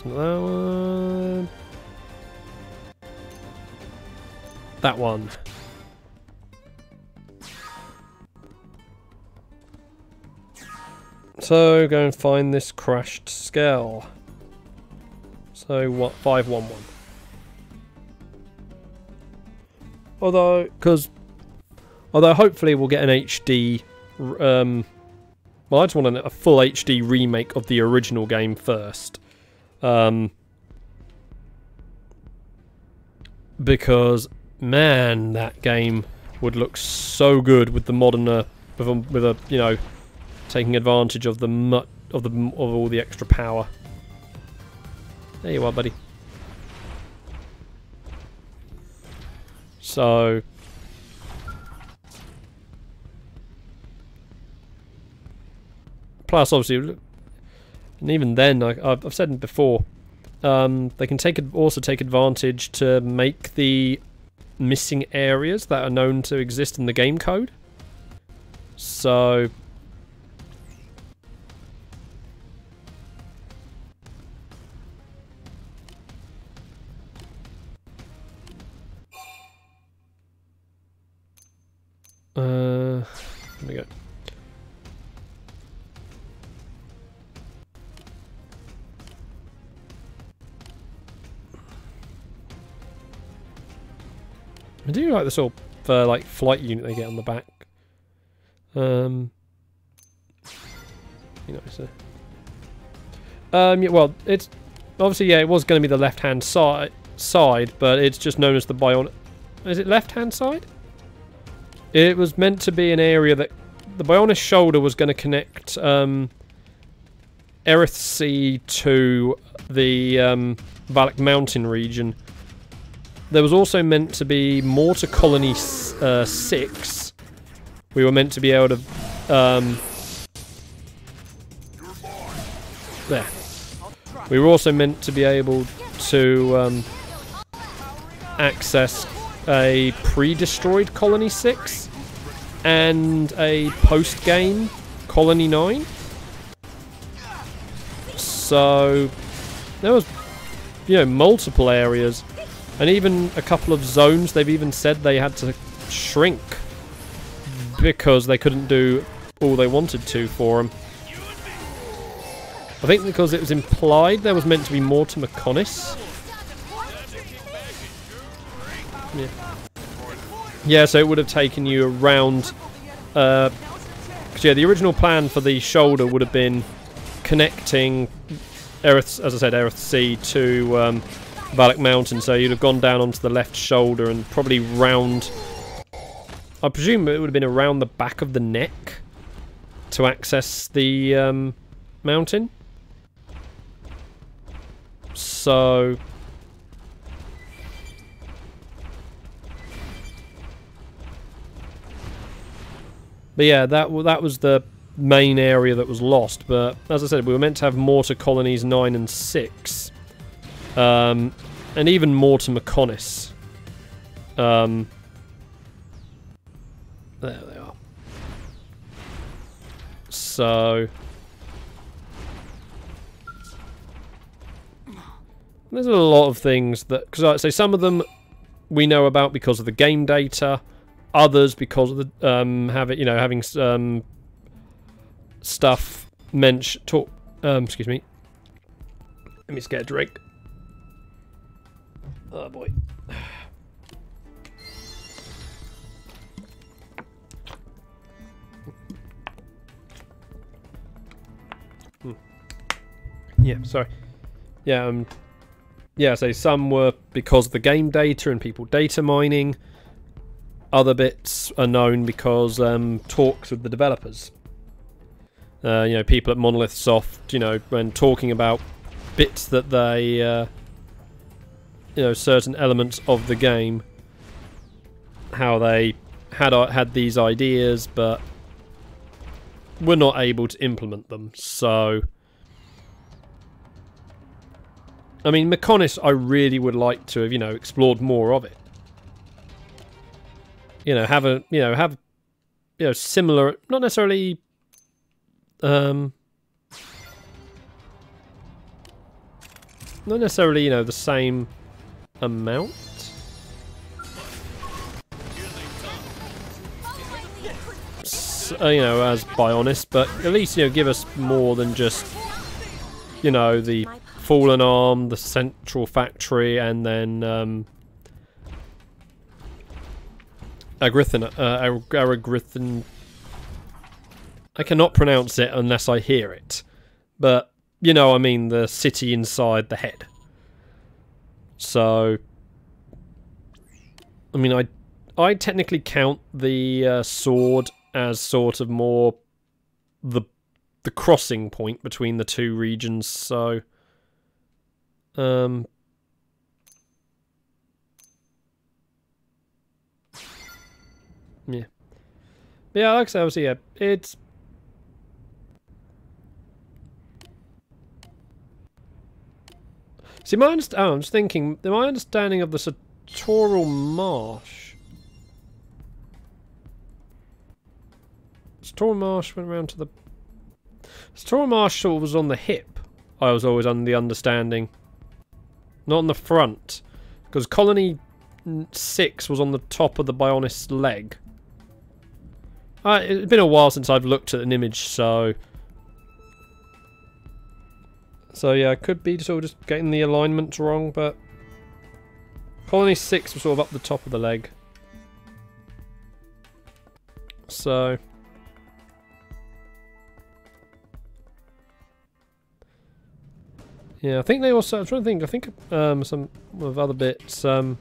not that one. That one. So go and find this crashed skull. So what? 511. Although hopefully we'll get an HD. Well, I just want a full HD remake of the original game first. Because man, that game would look so good with the modern, with a you know, taking advantage of of all the extra power. There you are, buddy. So plus, obviously, and even then, I've said it before, they can also take advantage to make the missing areas that are known to exist in the game code. So there we go. I do like the sort of like flight unit they get on the back. You know, so yeah, well, it's obviously, yeah, it was going to be the left-hand side, but it's just known as the Bionic. Is it left-hand side? It was meant to be an area that the Bionic shoulder was going to connect Erithsea to the Valak Mountain region. There was also meant to be Mortar Colony 6. We were meant to be able to there. We were also meant to be able to access a pre-destroyed Colony 6 and a post-game Colony 9. So there was, you know, multiple areas and even a couple of zones. They've even said they had to shrink because they couldn't do all they wanted to for them. I think because it was implied there was meant to be more to Mechonis. Yeah. Yeah, so it would have taken you around. Cause yeah, the original plan for the shoulder would have been connecting as I said, Erithsea to Valak Mountain. So you'd have gone down onto the left shoulder and probably round. I presume it would have been around the back of the neck to access the mountain. So but yeah, that was the main area that was lost. But as I said, we were meant to have Mortar Colonies 9 and 6. And even Mortar Mechonis. There they are. So there's a lot of things that, because I'd say some of them we know about because of the game data. Others because of the having stuff excuse me. Let me just get a drink. Oh boy. Yeah, sorry. Yeah, yeah, so some were because of the game data and people data mining. Other bits are known because talks with the developers. You know, people at Monolith Soft, you know, when talking about bits that they, you know, certain elements of the game, how they had these ideas, but were not able to implement them. So, I mean, Mechonis, I really would like to have, you know, explored more of it. you know, have similar, not necessarily not necessarily, you know, the same amount. You know, as Bionis, but at least, you know, give us more than just, you know, the Fallen Arm, the Central Factory, and then Aragrithin. I cannot pronounce it unless I hear it, but you know, I mean, the city inside the head. So, I mean, I technically count the sword as sort of more the crossing point between the two regions. So, yeah, like I said, obviously, yeah, it's. See, I'm just thinking, my understanding of the Sartorial Marsh. Sartorial Marsh went around to the... Sartorial Marsh sort of was on the hip. I was always under the understanding. Not on the front. Because Colony 6 was on the top of the Bionis leg. It's been a while since I've looked at an image, so... So yeah, I could be sort of just getting the alignments wrong, but Colony 6 was sort of up the top of the leg. So yeah, I think they also, I'm trying to think, I think some of other bits, I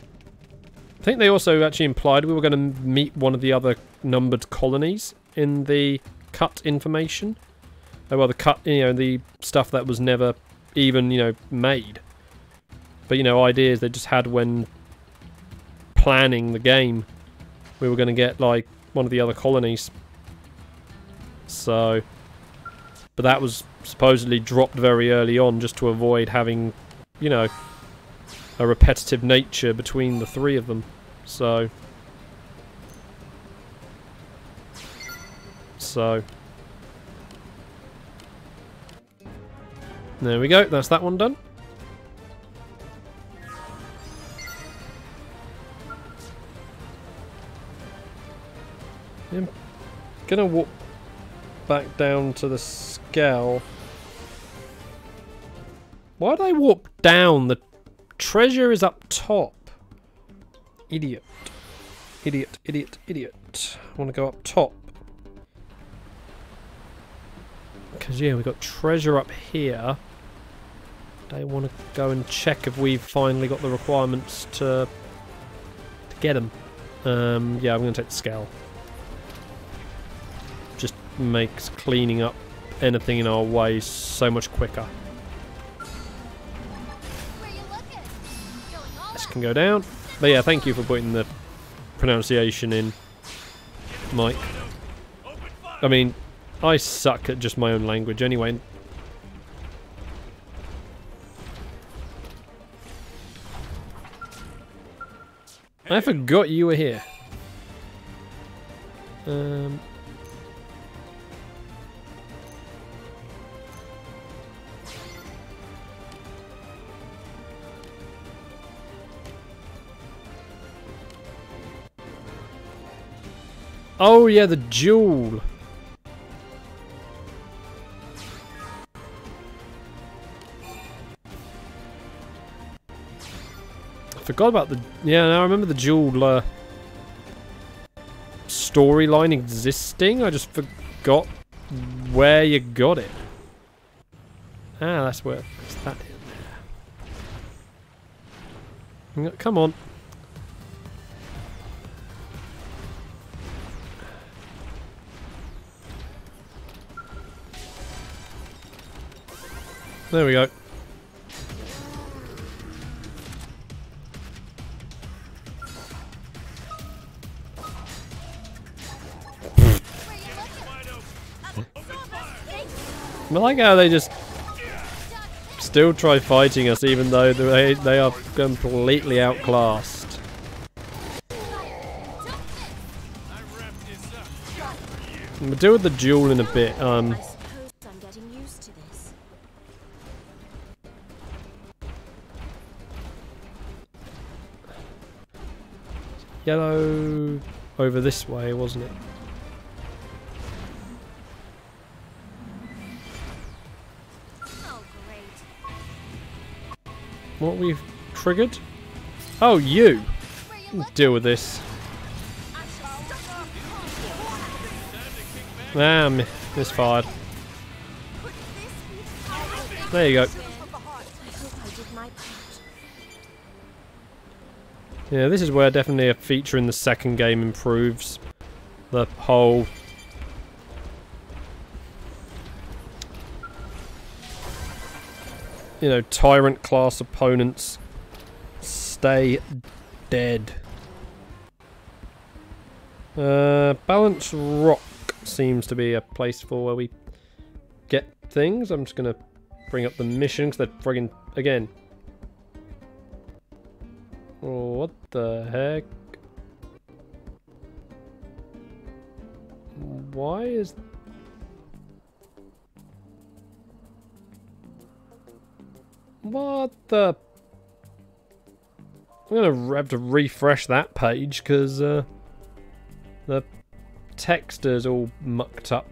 think they also actually implied we were going to meet one of the other numbered colonies in the cut information. Oh, well, the cut, you know, the stuff that was never even, you know, made. But, you know, ideas they just had when planning the game. We were going to get, like, one of the other colonies. So, but that was supposedly dropped very early on just to avoid having, you know, a repetitive nature between the three of them. So. There we go, that's that one done. I'm gonna walk back down to the scale. Why did I walk down? The treasure is up top. Idiot. Idiot, idiot, idiot. I want to go up top. Because, yeah, we've got treasure up here. I want to go and check if we've finally got the requirements to get them. Yeah, I'm going to take the scale. Just makes cleaning up anything in our way so much quicker. This can go down. But yeah, thank you for putting the pronunciation in, Mike. I mean, I suck at just my own language anyway. I forgot you were here. Oh yeah, the jewel. Forgot about the... Yeah, now I remember the jewel storyline existing. I just forgot where you got it. Ah, that's where... What's that in there? Come on. There we go. I like how they just still try fighting us even though they are completely outclassed. We'll deal with the duel in a bit. I suppose I'm getting used to this. Yellow over this way, wasn't it? Oh, great. What we've triggered? Oh, you! Where you look, Deal with this. I shall stop you. Ah, misfired. Could this be how There you go. I hope I did my part. Yeah, this is where definitely a feature in the second game improves. The whole... You know, tyrant class opponents stay dead. Balance Rock seems to be a place for where we get things. I'm just gonna bring up the mission because they're friggin' again. Oh, what the heck? Why is... What the... I'm gonna have to refresh that page because the text is all mucked up.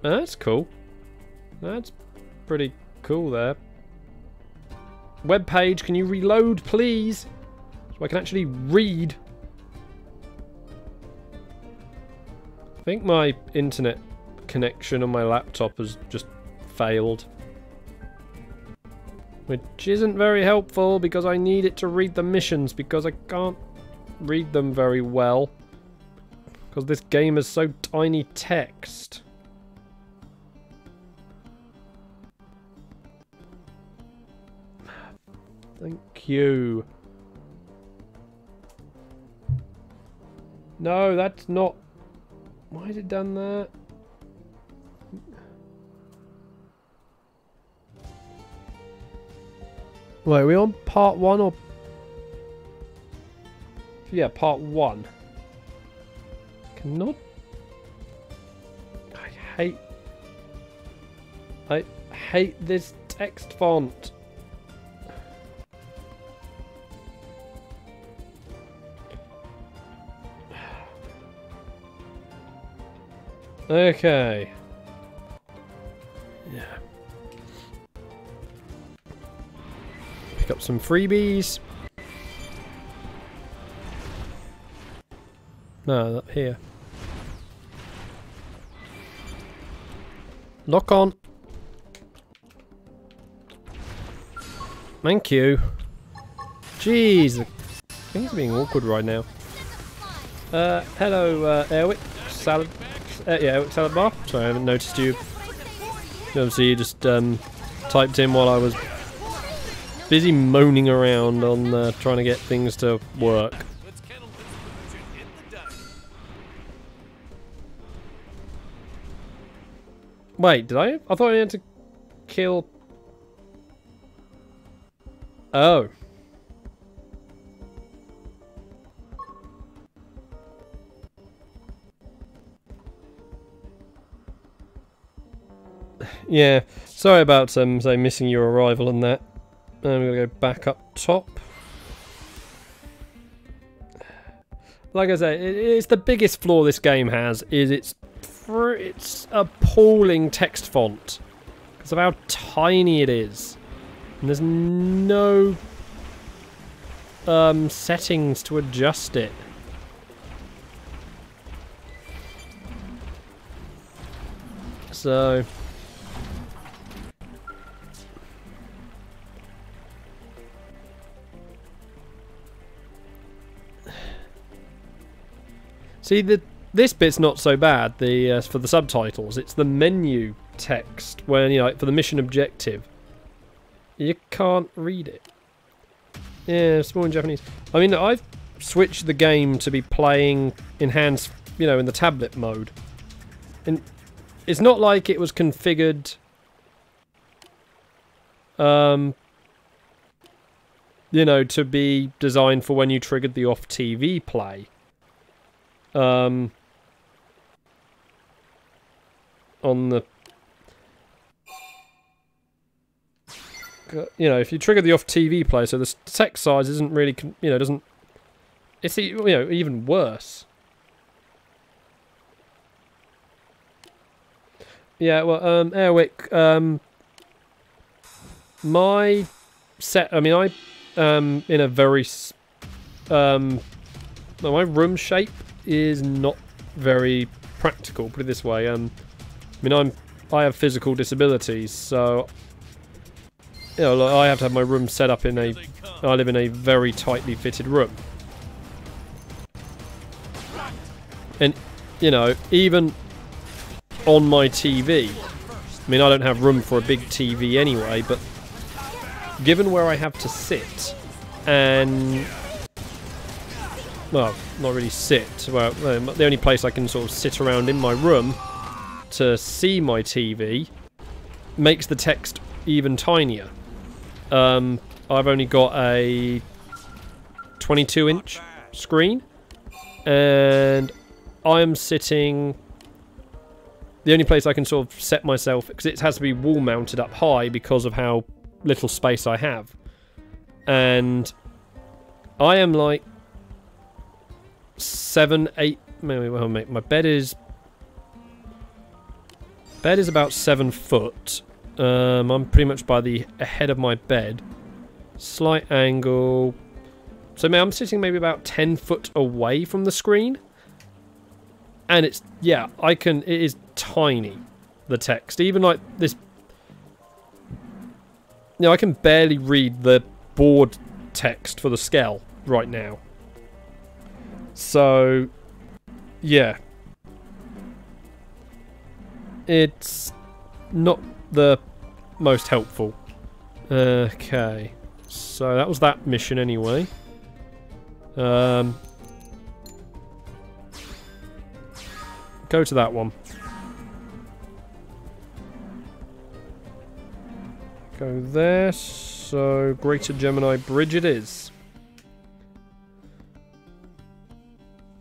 That's cool. That's pretty cool there. Web page, can you reload, please? So I can actually read. I think my internet connection on my laptop has just failed. Which isn't very helpful because I need it to read the missions because I can't read them very well. Because this game is so tiny text. Thank you. No, that's not... Why has it done that? Wait, are we on part 1 or... Yeah, part 1. Cannot... I hate this text font. Okay. Yeah. Pick up some freebies. No, not here. Lock on. Thank you. Jeez, things are being awkward right now. Hello, Airwick Salad. Yeah, Airwick Salad Bar. Sorry, I haven't noticed you. Obviously, you just typed in while I was busy moaning around on trying to get things to work. Wait, did I? I thought I had to kill... Oh. Yeah, sorry about say missing your arrival and that. I'm gonna go back up top. Like I say, it's the biggest flaw this game has is its appalling text font because of how tiny it is, and there's no settings to adjust it. So see, this bit's not so bad. For the subtitles, it's the menu text when like for the mission objective, you can't read it. Yeah, small in Japanese. I mean, I've switched the game to be playing in hands, in the tablet mode, and it's not like it was configured. To be designed for when you triggered the off TV play. on the... You know, if you trigger the off TV play, so the text size isn't really, you know, doesn't... It's, you know, even worse. Yeah, well, Airwick, my set, I mean, I, in a very, well, my room shape is not very practical, put it this way. I mean, I have physical disabilities, so, you know, like, I have to have my room set up in a, I live in a very tightly fitted room. And, you know, even on my TV, I mean, I don't have room for a big TV anyway, but given where I have to sit, and, well, not really sit, well, the only place I can sort of sit around in my room to see my TV makes the text even tinier. I've only got a 22-inch screen, and I'm sitting... The only place I can sort of set myself, because it has to be wall mounted up high because of how little space I have. And I am like 7, 8, maybe, well, mate, my bed is about 7 foot. I'm pretty much by the head of my bed. Slight angle. So I'm sitting maybe about 10 foot away from the screen. And it's, yeah, it is tiny, the text. Even like this, you know, I can barely read the board text for the Skell right now. So, yeah. It's not the most helpful. Okay. So that was that mission anyway. Go to that one. Go there. So, Greater Gemini Bridge it is.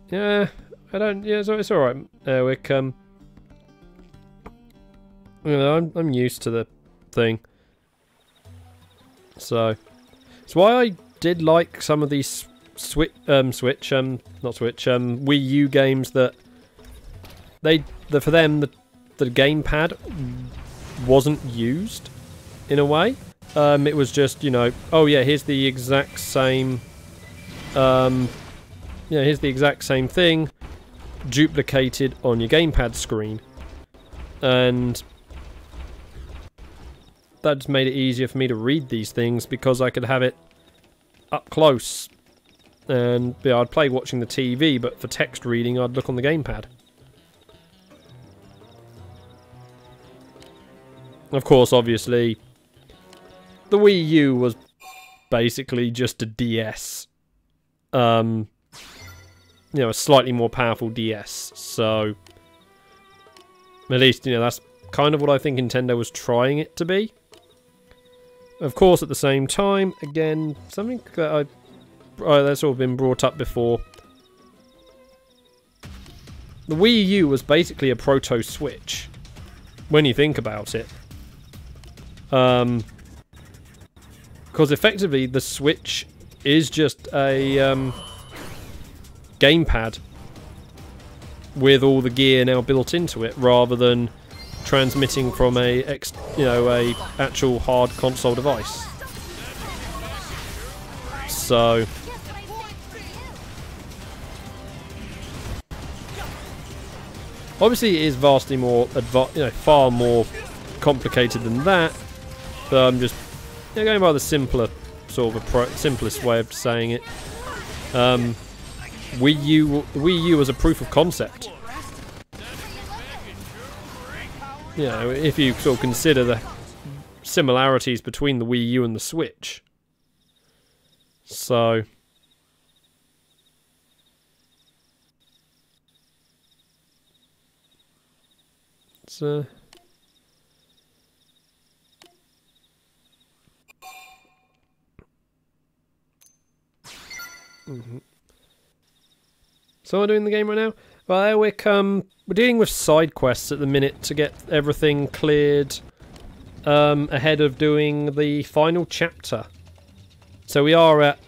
Yeah, I don't... Yeah, so it's alright, Airwick. You know, I'm used to the thing. So, it's why I did like some of these Wii U games that for them the gamepad wasn't used in a way. It was just, you know, oh yeah, here's the exact same here's the exact same thing duplicated on your gamepad screen, and that just made it easier for me to read these things because I could have it up close. And yeah, I'd play watching the TV, but for text reading I'd look on the gamepad. Of course, obviously, the Wii U was basically just a DS. You know, a slightly more powerful DS. So, at least, you know, that's kind of what I think Nintendo was trying it to be. Of course, at the same time, again, something that that's sort of been brought up before. The Wii U was basically a proto-Switch, when you think about it. Because effectively the Switch is just a gamepad with all the gear now built into it, rather than transmitting from a actual hard console device. So obviously it is vastly more far more complicated than that. But I'm just going by the simpler sort of simplest way of saying it. Wii U was a proof of concept. You know, if you sort of consider the similarities between the Wii U and the Switch. So it's So am I doing the game right now? Well, Airwick, we're dealing with side quests at the minute to get everything cleared ahead of doing the final chapter. So we are at...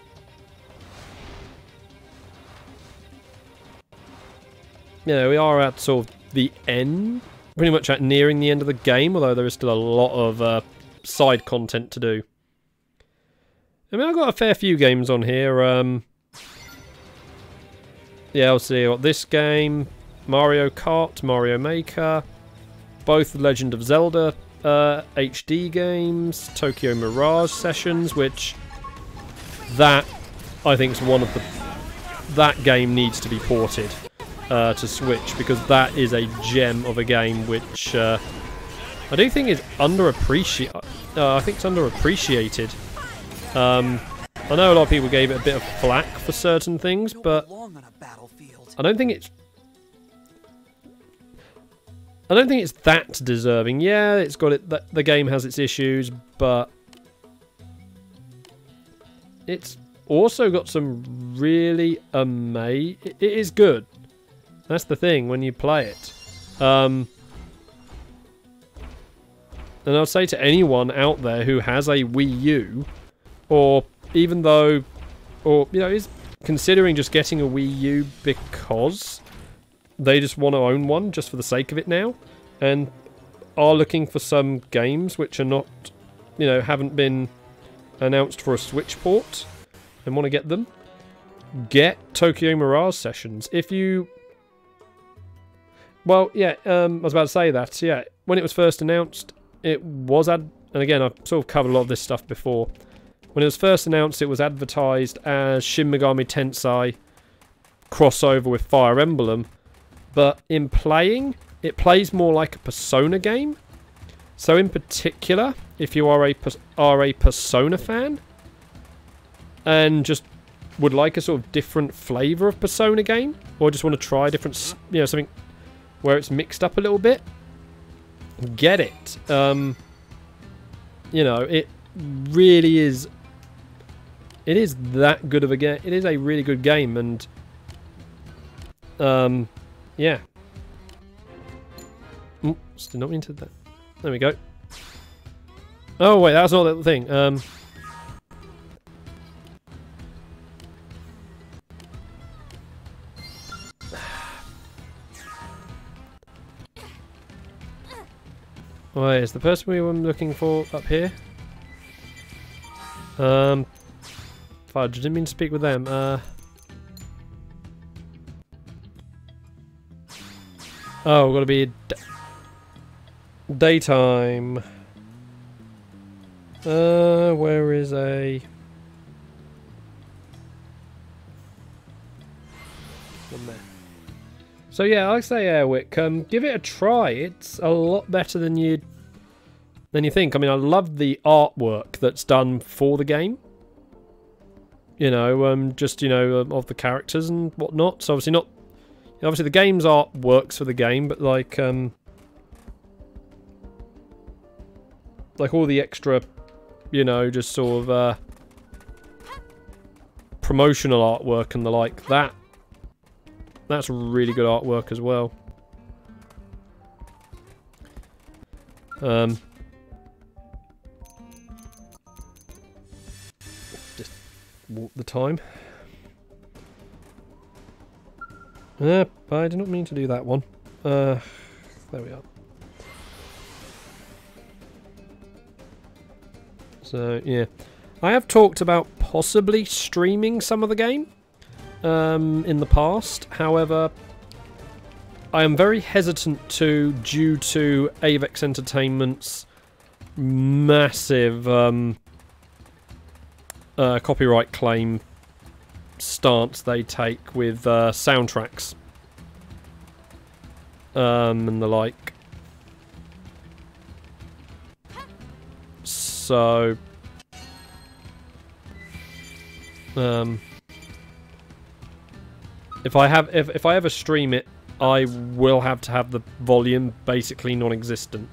Yeah, we are at sort of the end. Pretty much at nearing the end of the game, although there is still a lot of side content to do. I mean, I've got a fair few games on here. Yeah, I'll see what this game, Mario Kart, Mario Maker, both Legend of Zelda HD games, Tokyo Mirage Sessions, which that I think is one of the... That game needs to be ported to Switch, because that is a gem of a game which I do think is underappreciated. I think it's underappreciated. I know a lot of people gave it a bit of flack for certain things, but I don't think it's that deserving. Yeah, it's got it. The game has its issues, but it's also got some really amazing. It is good. That's the thing when you play it. And I'll say to anyone out there who has a Wii U, or even though, or you know, is considering just getting a Wii U because they just want to own one just for the sake of it now, and are looking for some games which are not, you know, haven't been announced for a Switch port, and want to get them, get Tokyo Mirage Sessions. If you... Well, yeah, I was about to say that, yeah, when it was first announced, it was and again, I've sort of covered a lot of this stuff before. When it was first announced, it was advertised as Shin Megami Tensei crossover with Fire Emblem, but in playing, it plays more like a Persona game. So in particular, if you are a Persona fan, and just would like a sort of different flavour of Persona game, or just want to try different, you know, something where it's mixed up a little bit, get it. You know, it really is. It is that good of a game. It is a really good game, and yeah. Oops, did not mean to that. There we go. Oh wait, that's not the thing. Wait, is the person we were looking for up here? Fudge, I didn't mean to speak with them. Oh, gotta be daytime. Where is a... One there. So yeah, like I say, Airwick, give it a try. It's a lot better than you think. I mean, I love the artwork that's done for the game. You know, just, you know, of the characters and whatnot. So obviously not... Obviously the game's art works for the game, but like all the extra, you know, just sort of promotional artwork and the like, that's really good artwork as well. Just walk the time. I did not mean to do that one. There we are. So, yeah. I have talked about possibly streaming some of the game in the past. However, I am very hesitant to, due to Avex Entertainment's massive copyright claim stance they take with soundtracks and the like. So if I ever stream it, I will have to have the volume basically non-existent.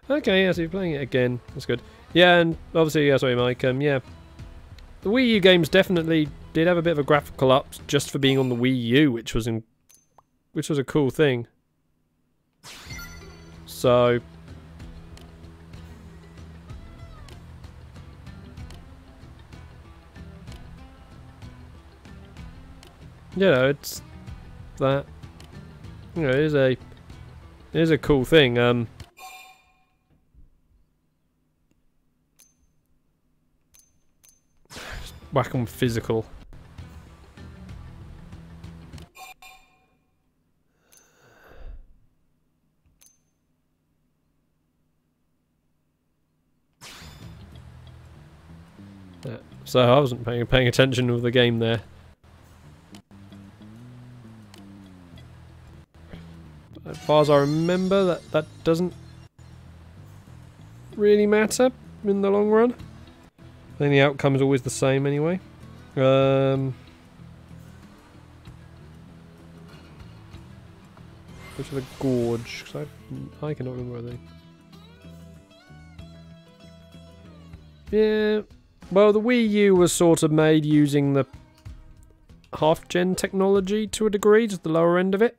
Okay, yeah, so you're playing it again. That's good. Yeah, and obviously, yeah, sorry, Mike. Yeah, the Wii U games definitely did have a bit of a graphical up just for being on the Wii U, which was a cool thing. So you know, it's that, you know, it is a cool thing. Just whack on physical. Yeah, so I wasn't paying attention to the game there. As far as I remember, that doesn't really matter in the long run. I think the outcome is always the same anyway. Which is the gorge? Because I cannot remember anything. Yeah. Well, the Wii U was sort of made using the half-gen technology to a degree, just the lower end of it.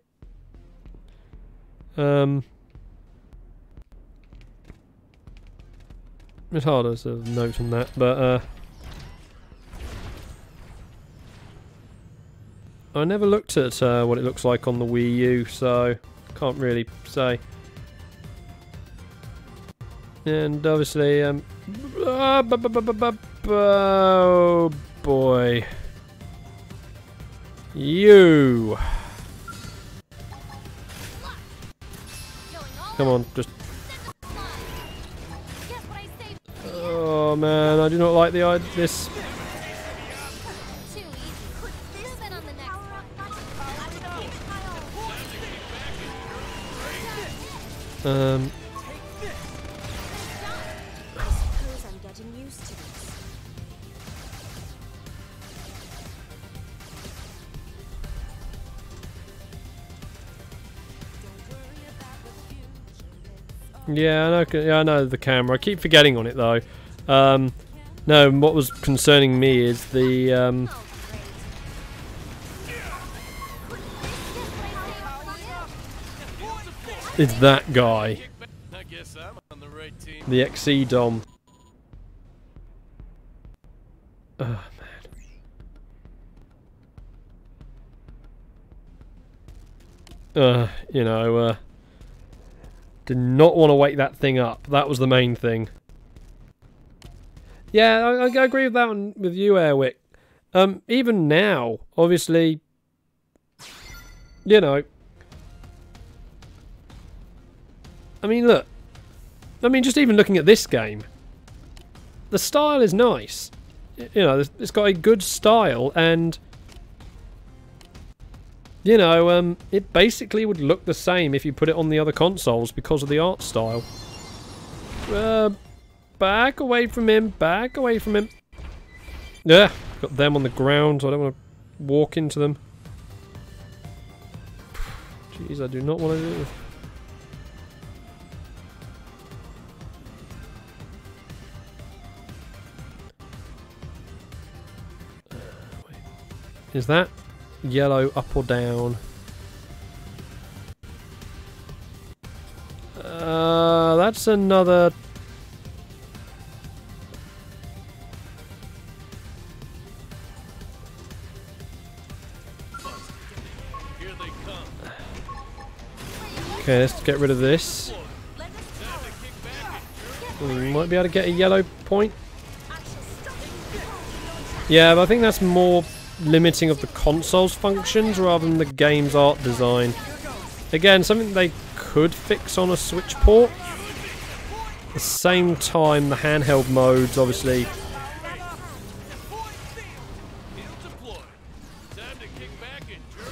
It's harder to note on that, but I never looked at what it looks like on the Wii U, so can't really say. And obviously, oh boy, you. Come on, just. Oh man, I do not like this. Yeah, I know the camera. I keep forgetting on it though. No, what was concerning me is the it's that guy. I guess I'm on the right team. The XE Dom. Oh man. You know, did not want to wake that thing up. That was the main thing. Yeah, I agree with that one with you, Airwick. Even now, obviously, you know. I mean, look. I mean, just even looking at this game, the style is nice. You know, it's got a good style, and you know, it basically would look the same if you put it on the other consoles because of the art style. Back away from him, back away from him. Yeah, got them on the ground, so I don't want to walk into them. Jeez, I do not want to do this. Is that yellow up or down? That's another. Here they come. Okay, let's get rid of this. We might be able to get a yellow point. Yeah, but I think that's more limiting of the console's functions rather than the game's art design. Again, something they could fix on a Switch port. At the same time, the handheld modes, obviously.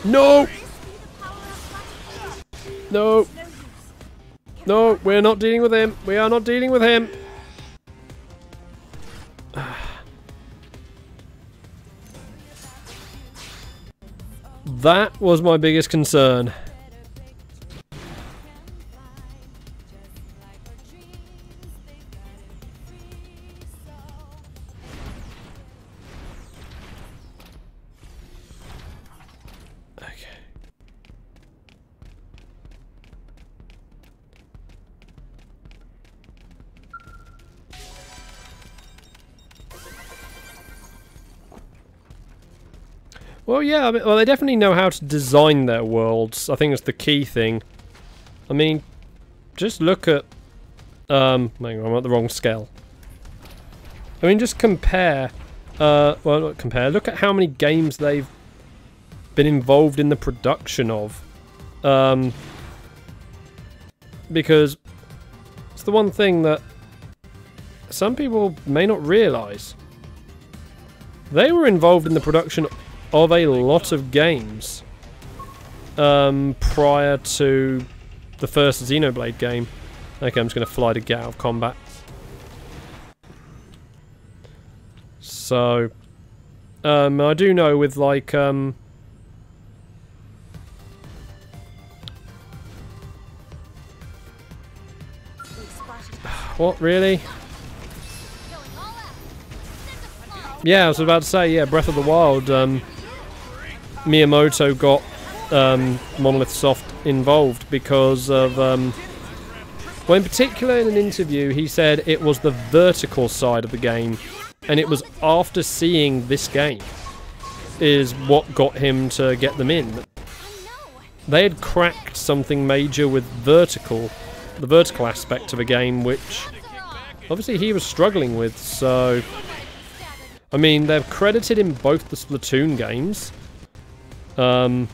No! No! No, we're not dealing with him. We are not dealing with him. That was my biggest concern. Well, yeah, I mean, well, they definitely know how to design their worlds. I think that's the key thing. I mean, just look at... hang on, I'm at the wrong scale. I mean, just compare... well, not compare. Look at how many games they've been involved in the production of. Because it's the one thing that some people may not realise. They were involved in the production of a lot of games prior to the first Xenoblade game. Okay, I'm just going to fly to get out of combat. So, I do know with like, what, really? Yeah, I was about to say, yeah, Breath of the Wild, Miyamoto got Monolith Soft involved because of, well, in particular in an interview he said it was the vertical side of the game, and it was after seeing this game is what got him to get them in. They had cracked something major with the vertical aspect of a game, which obviously he was struggling with, so... I mean, they're credited in both the Splatoon games, and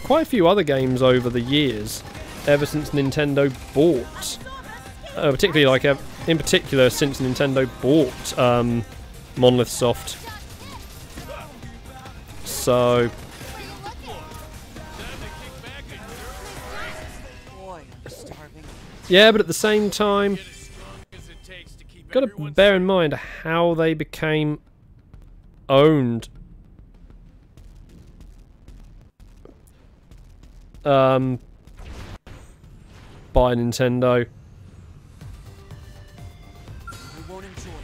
quite a few other games over the years, ever since Nintendo bought, particularly like in particular since Nintendo bought Monolith Soft. So, Boy, I'm starving. yeah, but at the same time, got to bear in mind how they became owned by Nintendo. I won't enjoy it,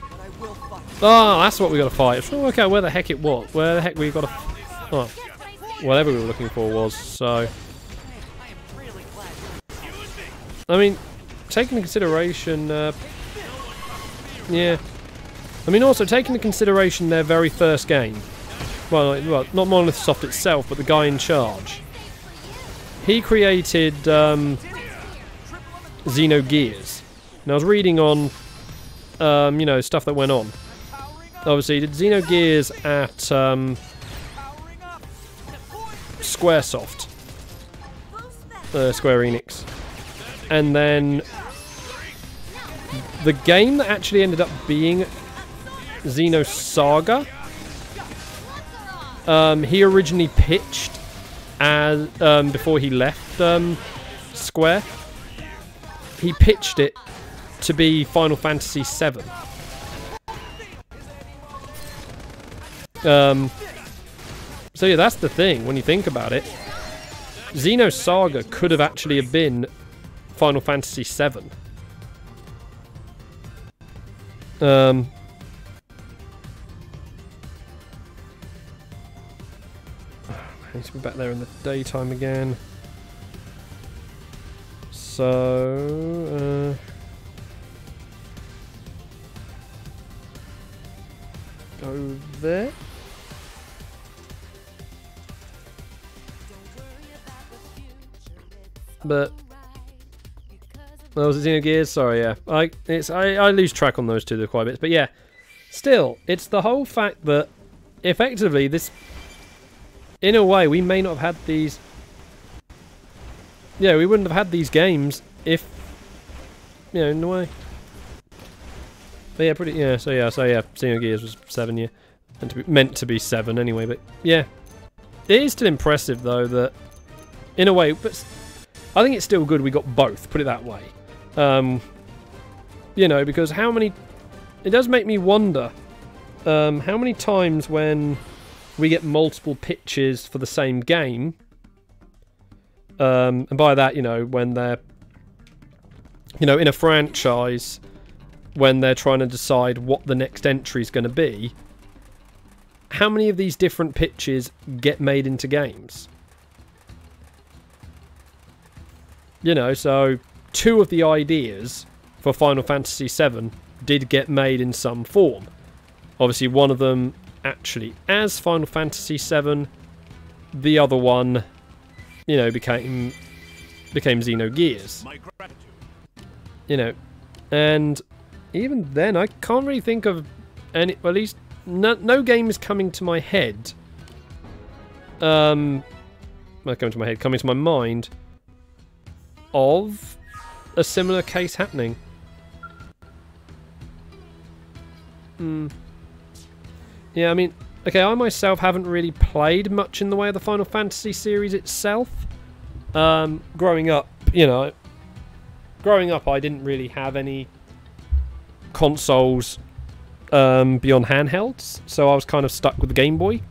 but I will fight. Oh, that's what we got to fight. I'm trying to work out where the heck it was. Where the heck we got to... Oh, whatever we were looking for was, so... I am really glad. I mean, taking into consideration... yeah. I mean, also, taking into consideration their very first game. Well, not Monolith Soft itself, but the guy in charge. He created Xenogears. And I was reading on, you know, stuff that went on. Obviously, he did Xenogears at Squaresoft. Square Enix. And then... the game that actually ended up being Xenosaga, he originally pitched as, before he left Square, he pitched it to be Final Fantasy VII. So yeah, that's the thing, when you think about it. Xenosaga could have actually have been Final Fantasy VII. I need to be back there in the daytime again. So, go there. But that was Xenogears. Sorry, yeah. I lose track on those two quite a bit, but yeah. Still, it's the whole fact that effectively this, in a way, we may not have had these. Yeah, we wouldn't have had these games if, you know, in a way. But yeah, pretty. Yeah, so yeah, Xenogears was 7, yeah, meant to be 7 anyway. But yeah, it is still impressive though that, in a way, but I think it's still good we got both. Put it that way. You know, because how many... It does make me wonder how many times when we get multiple pitches for the same game, and by that, you know, when they're, you know, in a franchise, when they're trying to decide what the next entry is going to be, how many of these different pitches get made into games? You know, so 2 of the ideas for Final Fantasy VII did get made in some form. Obviously, one of them actually as Final Fantasy VII. The other one, you know, became Xenogears. My gratitude. You know, and even then, I can't really think of any. Well, at least no game is coming to my head. Coming to my mind of a similar case happening. Yeah, I mean, okay, I myself haven't really played much in the way of the Final Fantasy series itself. Growing up, you know, I didn't really have any consoles beyond handhelds, so I was kind of stuck with the Game Boy.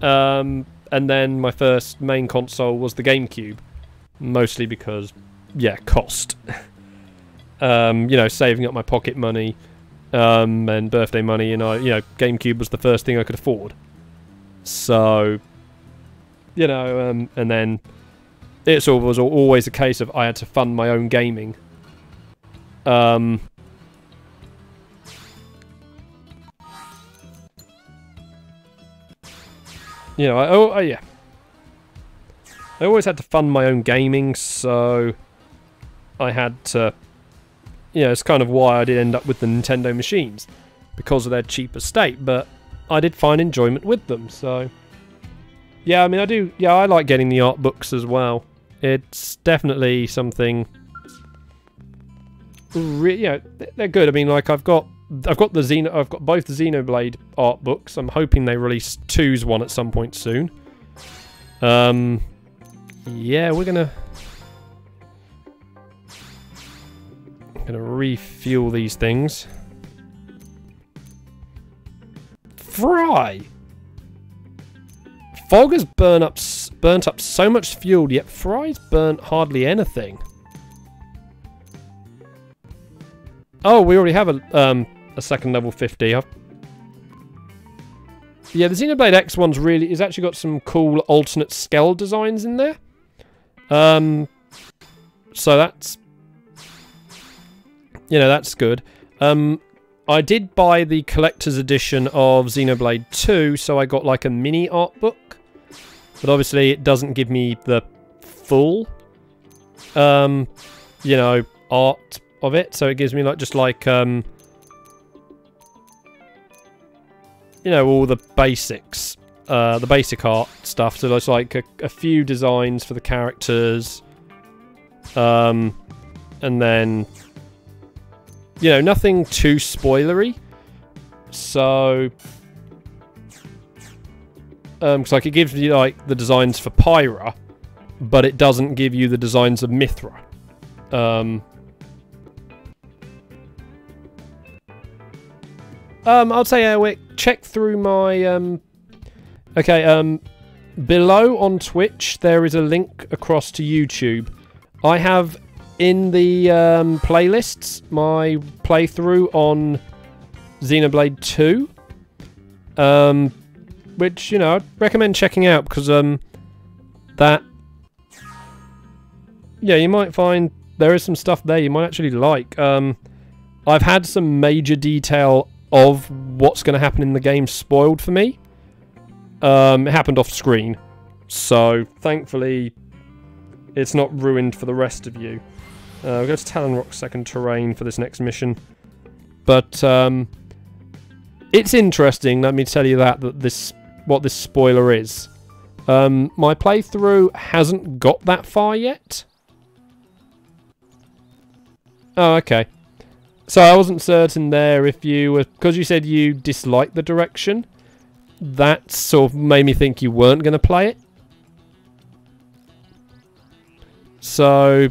And then my first main console was the GameCube, mostly because, yeah, cost. You know, saving up my pocket money and birthday money, and you know, GameCube was the first thing I could afford. So, you know, and then it sort of was always a case of I had to fund my own gaming. You know, yeah. I always had to fund my own gaming, so I had to... You know, it's kind of why I did end up with the Nintendo machines, because of their cheaper state, but I did find enjoyment with them, so... Yeah, I mean, I like getting the art books as well. It's definitely something... You know, they're good. I mean, like, I've got both the Xenoblade art books. I'm hoping they release 2's one at some point soon. Yeah, we're gonna refuel these things. Fry! Fog has burnt up so much fuel, yet Fry's burnt hardly anything. Oh, we already have a second level 50. Yeah, the Xenoblade X one's is actually got some cool alternate skull designs in there. So that's, you know, that's good. I did buy the collector's edition of Xenoblade 2, so I got like a mini art book. But obviously it doesn't give me the full, you know, art of it. So it gives me like just like, you know, all the basics, the basic art stuff. So there's like a few designs for the characters, and then, you know, nothing too spoilery. So, cause like it gives you like the designs for Pyra, but it doesn't give you the designs of Mithra. I'll say, Airwick, check through my, below on Twitch, there is a link across to YouTube. I have in the playlists my playthrough on Xenoblade 2, which, you know, I'd recommend checking out, because that, yeah, you might find there is some stuff there you might actually like. I've had some major detail of what's going to happen in the game spoiled for me. It happened off screen, so thankfully it's not ruined for the rest of you. We'll go to Talonrock's second terrain for this next mission, but it's interesting. Let me tell you that what this spoiler is. My playthrough hasn't got that far yet. Oh, okay. So I wasn't certain there if you were... Because you said you disliked the direction, that sort of made me think you weren't going to play it. So,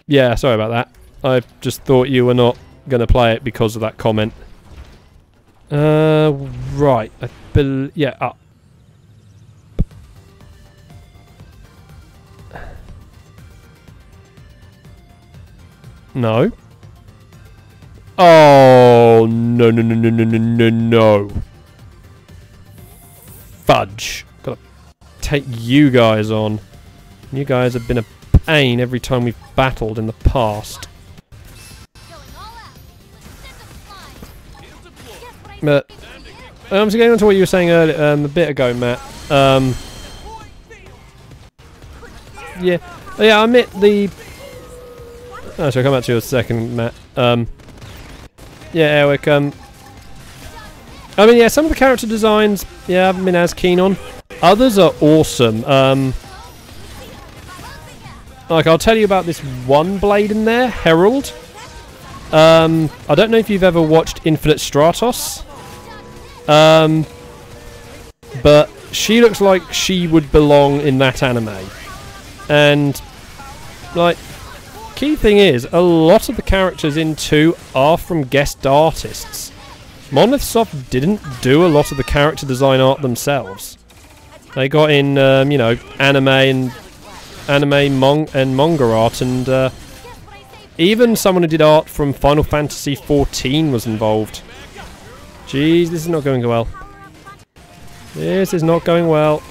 yeah, sorry about that. I just thought you were not going to play it because of that comment. Right. Yeah, up. No. Oh, no, no, no, no, no, no, no, no. Fudge. Gotta take you guys on. You guys have been a pain every time we've battled in the past. Going all out. Let's send them flying. Shield deployed. Guess what I But, say for you? So getting on to what you were saying earlier, a bit ago, Matt. Yeah, I admit the. Oh, so I'll come back to you in a second, Matt. Yeah, Eric. I mean, yeah, some of the character designs, yeah, I haven't been as keen on. Others are awesome. Like, I'll tell you about this one blade in there, Herald. I don't know if you've ever watched Infinite Stratos. But she looks like she would belong in that anime. And, like, key thing is, a lot of the characters in 2 are from guest artists. Monolith Soft didn't do a lot of the character design art themselves. They got in, you know, anime and manga art, and even someone who did art from Final Fantasy XIV was involved. Jeez, this is not going well. This is not going well.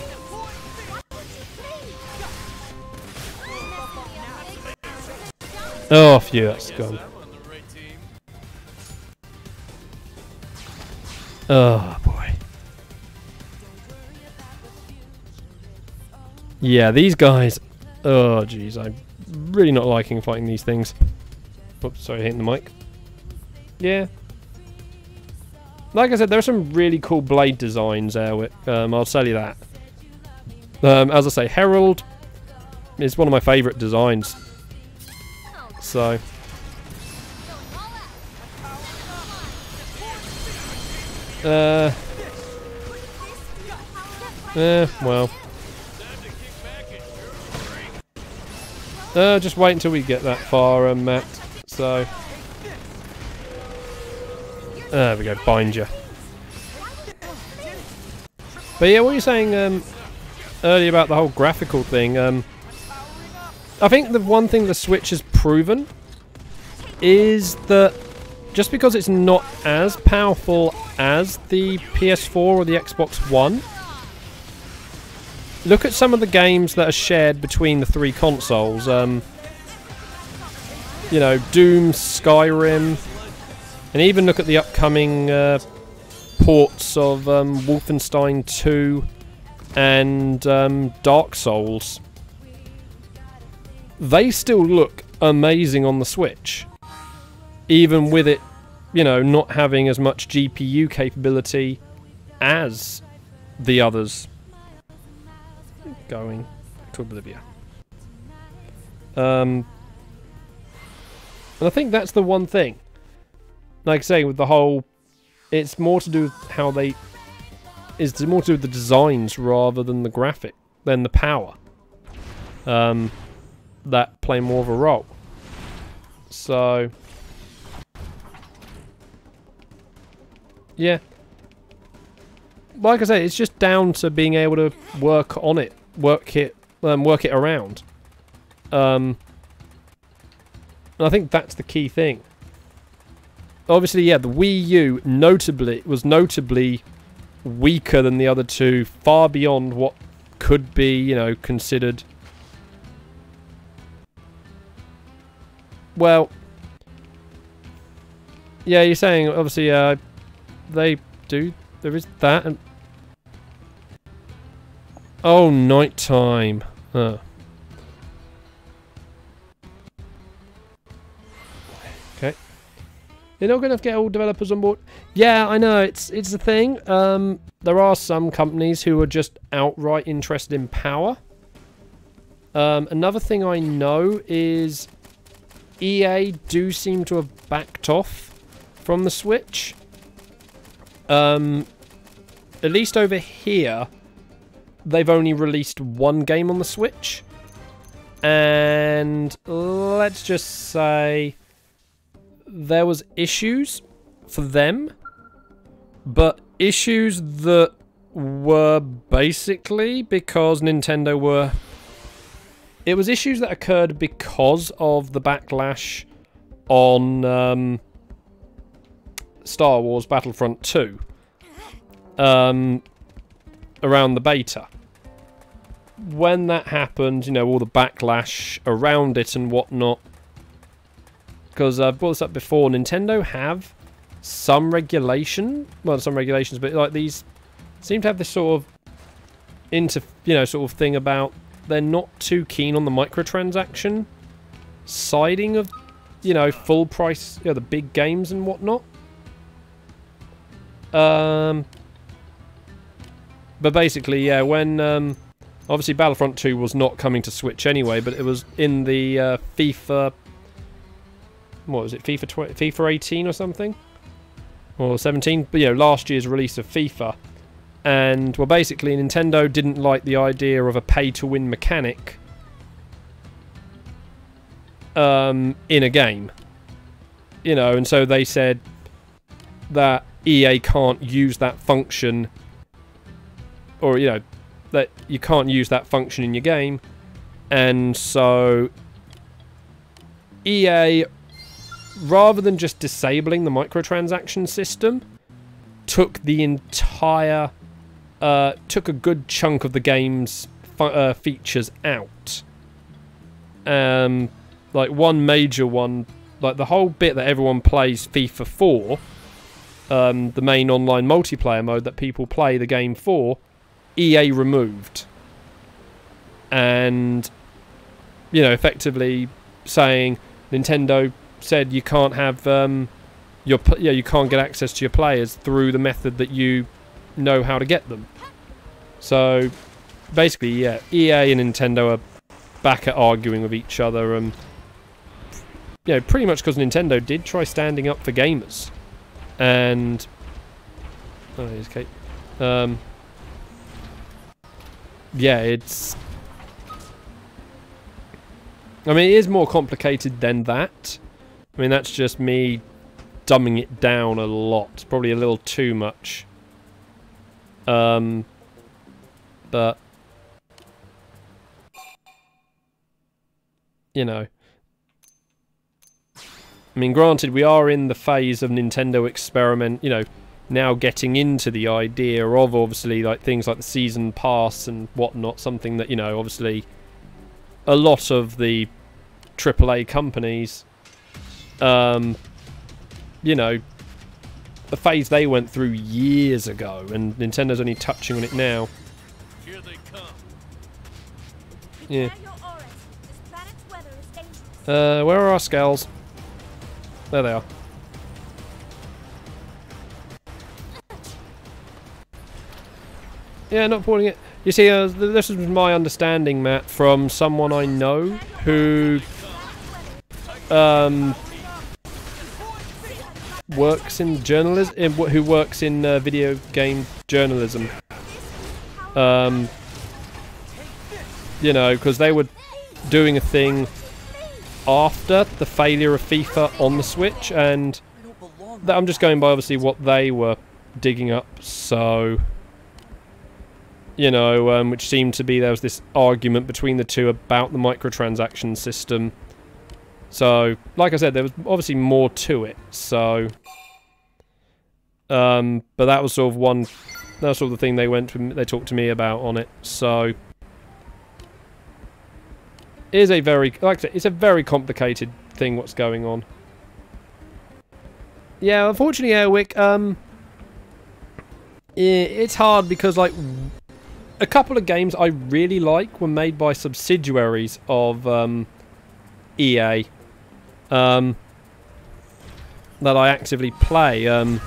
Oh, phew, that's gone. Oh, boy. Yeah, these guys... Oh, jeez, I'm really not liking fighting these things. Oops, sorry, hitting the mic. Yeah. Like I said, there are some really cool blade designs, Airwick. I'll tell you that. As I say, Herald is one of my favourite designs. So... well... just wait until we get that far, Matt. So... There we go, bind you. But yeah, what you're saying earlier about the whole graphical thing, I think the one thing the Switch has proven is that just because it's not as powerful as the PS4 or the Xbox One, look at some of the games that are shared between the 3 consoles. You know, Doom, Skyrim, and even look at the upcoming ports of Wolfenstein 2 and Dark Souls. They still look amazing on the Switch, even with it, you know, not having as much GPU capability as the others. Going to Oblivion. And I think that's the one thing. Like I say, with the whole, it's more to do with how they, it's more to do with the designs rather than the graphic, than the power. That play more of a role. So, yeah. Like I say, it's just down to being able to work on it, work it around. And I think that's the key thing. Obviously, yeah, the Wii U was notably weaker than the other two, far beyond what could be, you know, considered. Well, yeah, you're saying obviously they do. There is that, and oh, nighttime. Huh. Okay. You're not going to get all developers on board. Yeah, I know. It's a thing. There are some companies who are just outright interested in power. Another thing I know is EA do seem to have backed off from the Switch. At least over here, they've only released one game on the Switch. And let's just say there was issues for them, but issues that were basically because Nintendo were... It was issues that occurred because of the backlash on Star Wars Battlefront 2. Around the beta. When that happened, you know, all the backlash around it and whatnot. Because I've brought this up before, Nintendo have some regulation. Well, some regulations, but like these seem to have this sort of sort of thing about they're not too keen on the microtransaction siding of, full price, the big games and whatnot. But basically, yeah, when obviously Battlefront 2 was not coming to Switch anyway, but it was in the FIFA. What was it? FIFA 18 or something, or 17? But last year's release of FIFA, and well, basically Nintendo didn't like the idea of a pay-to-win mechanic in a game, and so they said that EA can't use that function, or that you can't use that function in your game, and so EA, rather than just disabling the microtransaction system, took the entire, took a good chunk of the game's features out. Like one major one, like the whole bit that everyone plays FIFA for, the main online multiplayer mode that people play the game for, EA removed. And, effectively saying Nintendo said you can't have you can't get access to your players through the method that you know how to get them. So basically, yeah, EA and Nintendo are back at arguing with each other, and pretty much because Nintendo did try standing up for gamers, and oh, here's Kate. Yeah, it's. I mean, it is more complicated than that. I mean, that's just me dumbing it down a lot. Probably a little too much. But I mean, granted, we are in the phase of Nintendo experiment, now getting into the idea of, obviously, like things like the season pass and whatnot, something that, obviously a lot of the AAA companies, the phase they went through years ago, and Nintendo's only touching on it now. Here they come. Yeah. Prepare your auras. This planet's weather is dangerous. Where are our scales? There they are. Yeah, not pulling it. You see, this is my understanding, Matt, from someone I know who works in journalism, who works in video game journalism. Because they were doing a thing after the failure of FIFA on the Switch, and I'm just going by obviously what they were digging up, so which seemed to be there was this argument between the two about the microtransaction system. So, like I said, there was obviously more to it, so but that was sort of that's sort of the thing they talked to me about on it, so it is a very, like I said, it's a very complicated thing what's going on. Yeah, unfortunately, Airwick, it's hard because, like, a couple of games I really like were made by subsidiaries of EA that I actively play. I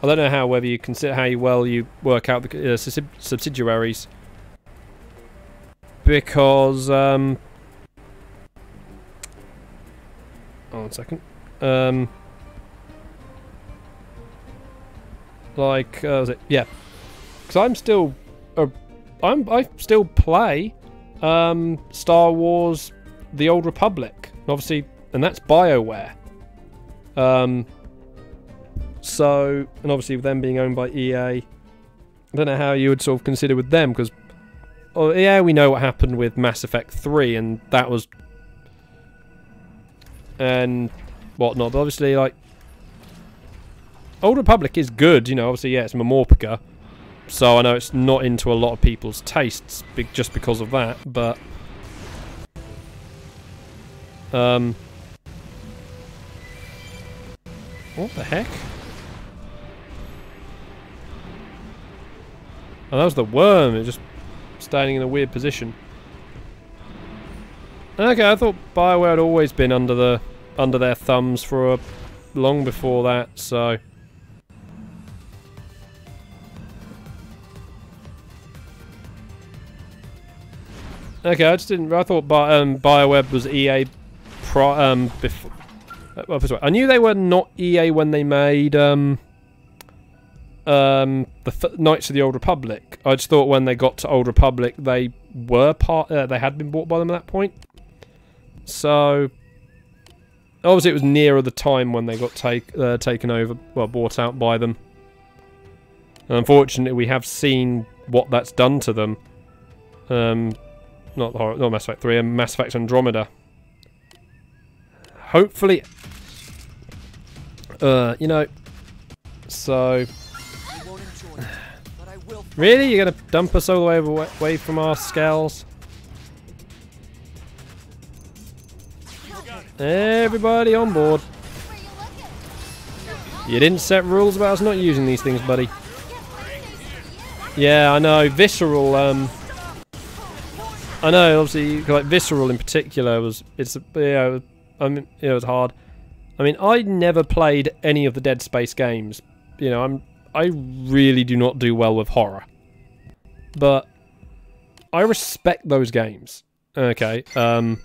don't know whether you consider how well you work out the subsidiaries, because oh, 1 second. Like, was it? Yeah, because I'm still, I still play Star Wars: The Old Republic, obviously, and that's BioWare. So, and obviously with them being owned by EA, I don't know how you would sort of consider with them, because yeah, we know what happened with Mass Effect 3, and that was, and whatnot, but obviously, like, Old Republic is good, obviously, yeah, it's Mamorpica, so I know it's not into a lot of people's tastes, just because of that, but what the heck? Oh, that was the worm. It was just standing in a weird position. Okay, I thought BioWare had always been under their thumbs for long before that, so... Okay, I just didn't... I thought BioWare was EA before... Well, I knew they were not EA when they made Knights of the Old Republic. I just thought when they got to Old Republic, they were they had been bought by them at that point. So obviously it was nearer the time when they got taken over, well, bought out by them. And unfortunately, we have seen what that's done to them. Not Mass Effect 3, Mass Effect Andromeda. Hopefully, you know, so... Really? You're gonna dump us all the way away from our skulls? Everybody on board. You didn't set rules about us not using these things, buddy. Yeah, I know. Visceral, I know, obviously, like, Visceral in particular was... yeah, I mean, it was hard. I mean, I never played any of the Dead Space games. You know, I really do not do well with horror. But I respect those games. Okay. I mean,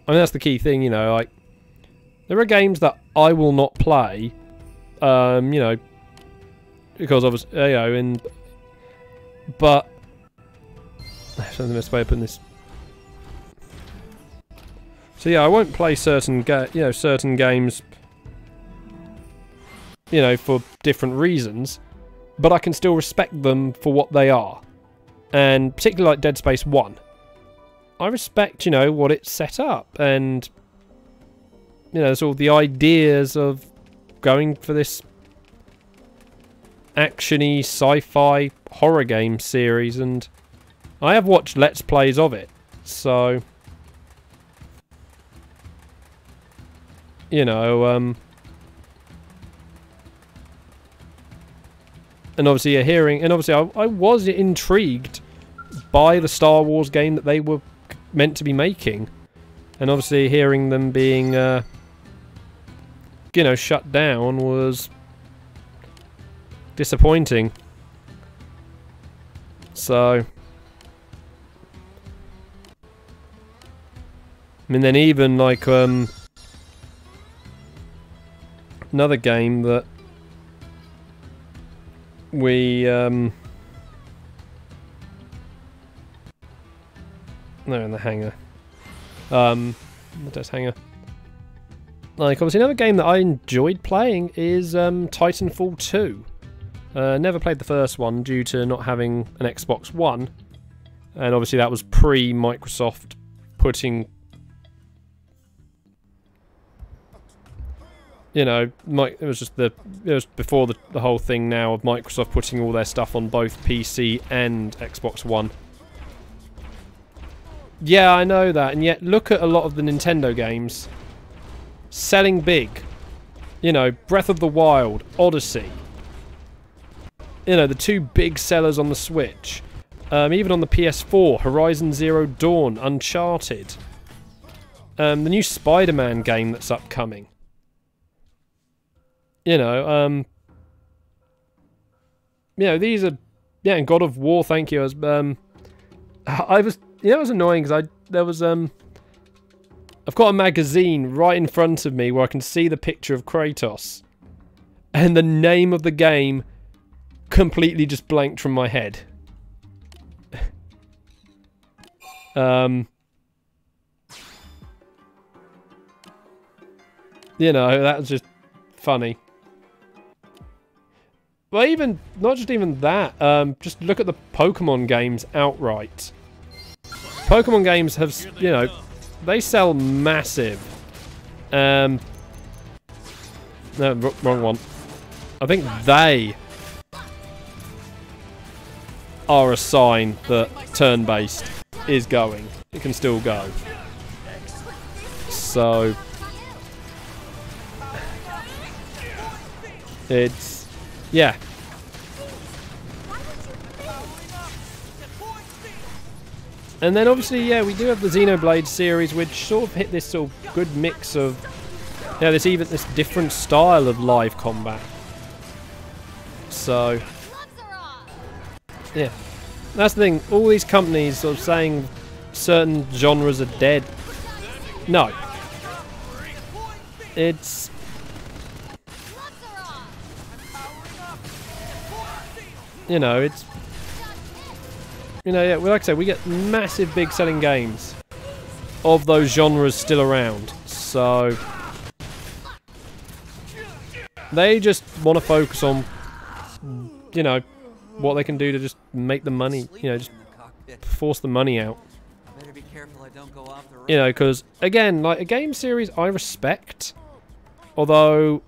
that's the key thing, you know, like, there are games that I will not play, you know, because obviously, you know, but, that's the best way of putting this. So yeah, I won't play certain games, you know, for different reasons, but I can still respect them for what they are. And particularly like Dead Space 1. I respect, you know, what it set up, and, you know, sort of the ideas of going for this action-y, sci-fi horror game series, and I have watched Let's Plays of it, so... You know, and obviously you're hearing, and obviously I was intrigued by the Star Wars game that they were meant to be making, and obviously hearing them being, you know, shut down was disappointing. So, I mean, then even like, another game that we no, in the hangar. What does hangar? Like, obviously another game that I enjoyed playing is Titanfall 2. Never played the first one due to not having an Xbox One, and obviously that was pre-Microsoft putting, you know, it was before the whole thing now of Microsoft putting all their stuff on both PC and Xbox One. Yeah, I know that, and yet look at a lot of the Nintendo games selling big. You know, Breath of the Wild, Odyssey. You know, the two big sellers on the Switch. Even on the PS4, Horizon Zero Dawn, Uncharted. The new Spider-Man game that's upcoming. You know, these are, yeah, and God of War, thank you. I was, you know, it was annoying because I've got a magazine right in front of me where I can see the picture of Kratos, and the name of the game completely just blanked from my head. You know, that was just funny. But even, not just even that, just look at the Pokemon games outright. Pokemon games have, you know, they sell massive. No, wrong one. I think they are a sign that turn-based is going. It can still go. So it's, yeah. And then obviously, yeah, we do have the Xenoblade series, which sort of hit this sort of good mix of, yeah, this different style of live combat. So, yeah, that's the thing. All these companies sort of saying certain genres are dead. No, it's, you know, it's, you know, yeah, well, like I said, we get massive big selling games of those genres still around. So they just want to focus on, you know, what they can do to just make the money, you know, just force the money out. Better be careful I don't go off the rails. You know, because, again, like, a game series I respect, although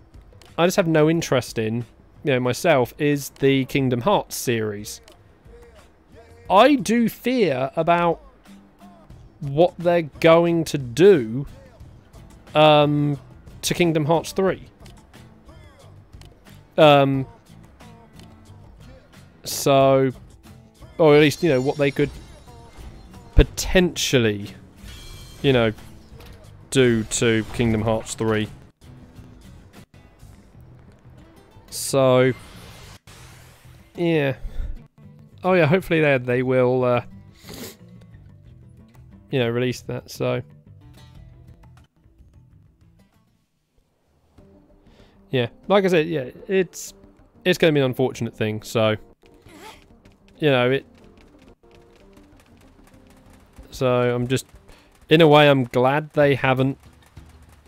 I just have no interest in, you know, myself, is the Kingdom Hearts series. I do fear about what they're going to do to Kingdom Hearts 3. So, or at least, you know, what they could potentially, you know, do to Kingdom Hearts 3. So, yeah. Oh yeah, hopefully they will, you know, release that, so. Yeah, like I said, yeah, it's going to be an unfortunate thing, so. You know, so I'm just, in a way, I'm glad they haven't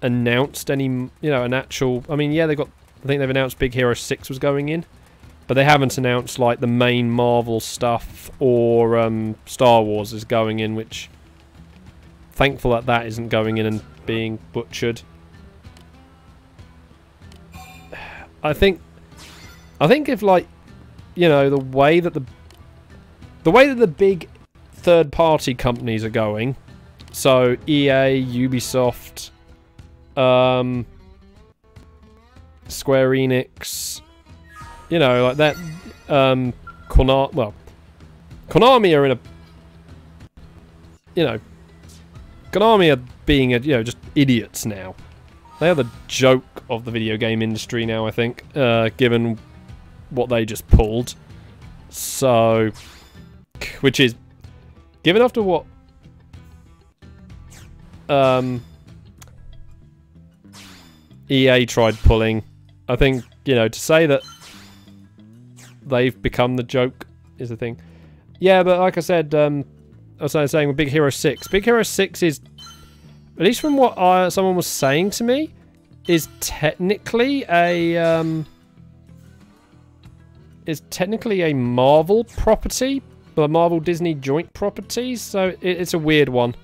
announced any, you know, an actual, I mean, yeah, I think they've announced Big Hero 6 was going in. But they haven't announced, like, the main Marvel stuff or Star Wars is going in, which... Thankful that that isn't going in and being butchered. I think if, like, you know, the way that the big third-party companies are going, so EA, Ubisoft, Square Enix... You know, like that, Konami are in a, you know, Konami are being, you know, just idiots now. They are the joke of the video game industry now, I think, given what they just pulled. So, which is, given after what, EA tried pulling, I think, you know, to say that they've become the joke is the thing. Yeah, but like I said, I was saying with Big Hero 6. Big Hero 6 is, at least from what someone was saying to me, is technically a Marvel property, but a Marvel Disney joint property. So it's a weird one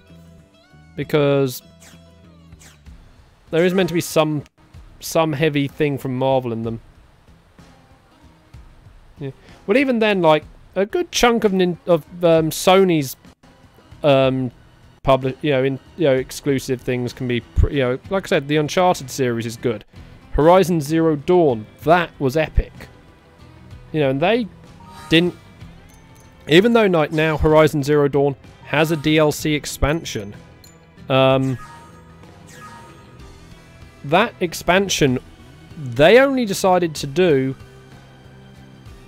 because there is meant to be some heavy thing from Marvel in them. Yeah. Well, even then, like a good chunk of Sony's exclusive things can be, you know, like I said, the Uncharted series is good. Horizon Zero Dawn, that was epic. You know, and they didn't, even though now Horizon Zero Dawn has a DLC expansion. That expansion, they only decided to do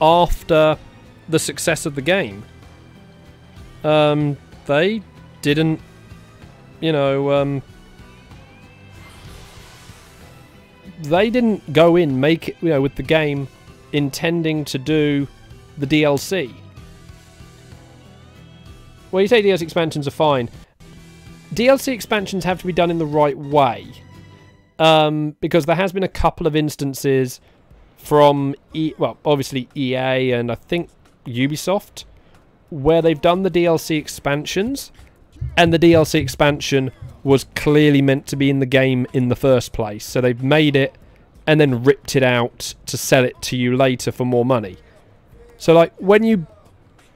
after the success of the game. They didn't, you know, they didn't go in, make it, you know, with the game intending to do the DLC. Well, you say DLC expansions are fine. DLC expansions have to be done in the right way. Because there has been a couple of instances from, obviously EA and I think Ubisoft, where they've done the DLC expansions, and the DLC expansion was clearly meant to be in the game in the first place. So they've made it and then ripped it out to sell it to you later for more money. So like when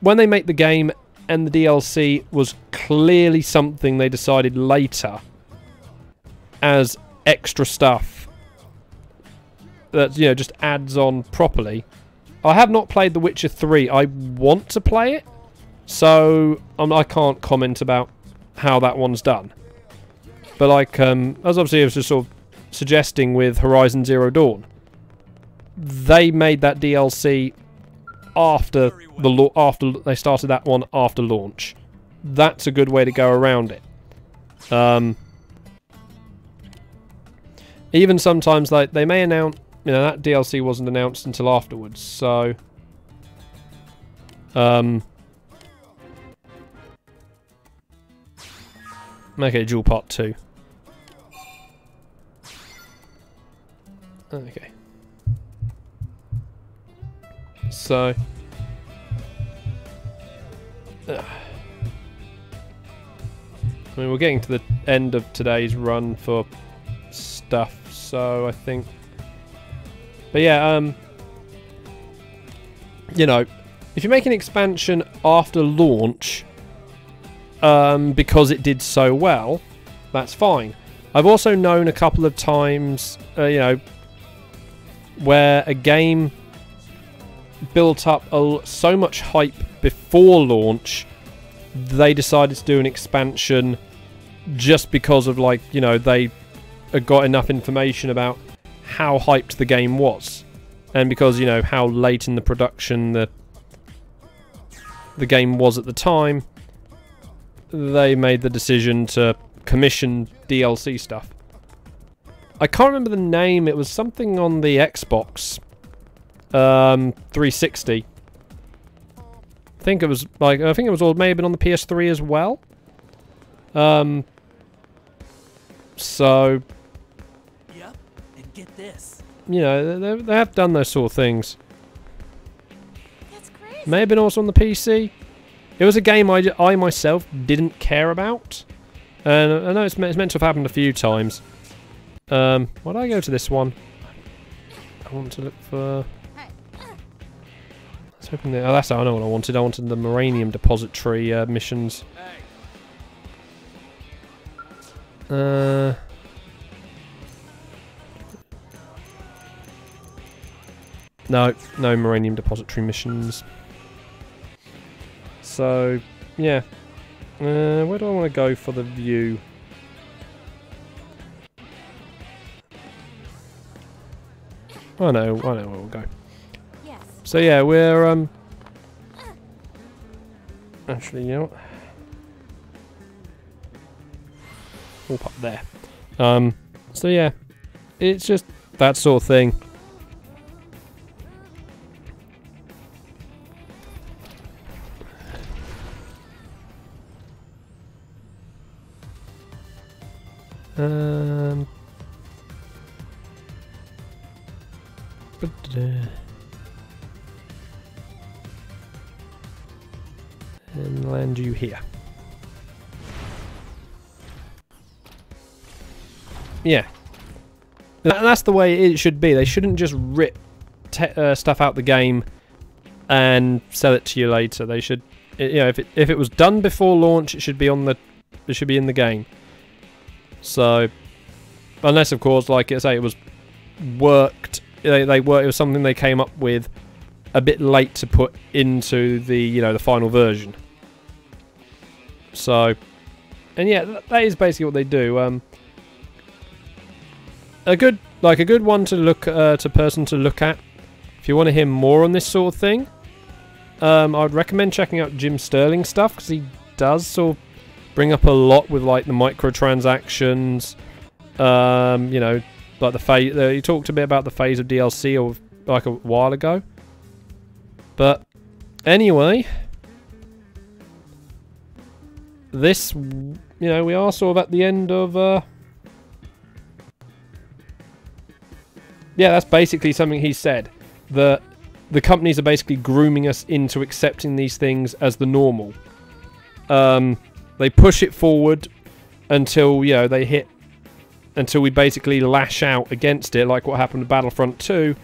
they make the game and the DLC was clearly something they decided later as extra stuff that, you know, just adds on properly, I have not played The Witcher 3. I want to play it, so I can't comment about how that one's done. But like, as obviously I was just sort of suggesting with Horizon Zero Dawn, they made that DLC after they started that one after launch. That's a good way to go around it. Even sometimes, like, they may announce, you know, that DLC wasn't announced until afterwards, so okay, Duel Part 2. Okay. So I mean, we're getting to the end of today's run for stuff, so I think, but yeah, you know, if you make an expansion after launch because it did so well, that's fine. I've also known a couple of times, you know, where a game built up so much hype before launch, they decided to do an expansion just because of, like, you know, they got enough information about how hyped the game was, and because, you know, how late in the production the game was at the time, they made the decision to commission DLC stuff. I can't remember the name. It was something on the Xbox 360. I think it was all maybe on the PS3 as well. So, Yep, and get this. you know, they have done those sort of things. That's crazy. May have been also on the PC. It was a game I myself didn't care about, and I know it's meant to have happened a few times. Why did I go to this one? I want to look for. Let's open the. Oh, that's how I know what I wanted. I wanted the Moranium Depository missions. No, no Moranium Depository missions. So, yeah. Where do I want to go for the view? I know where we'll go. Yes. So yeah, we're actually, you know what? We'll pop there. So yeah, it's just that sort of thing. And land you here. Yeah. That's the way it should be. They shouldn't just rip stuff out the game and sell it to you later. They should, you know, if it was done before launch, it should be in the game. So, unless of course, like I say, it was worked. It was something they came up with a bit late to put into the, you know, the final version. So, and yeah, that is basically what they do. A good one to look person to look at if you want to hear more on this sort of thing. I would recommend checking out Jim Sterling's stuff, because he does sort of bring up a lot with, like, the microtransactions. You know, like the phase. He talked a bit about the phase of DLC or like a while ago. But anyway, this, you know, we are sort of at the end of. Yeah, that's basically something he said. The companies are basically grooming us into accepting these things as the normal. They push it forward until, you know, until we basically lash out against it, like what happened to Battlefront 2,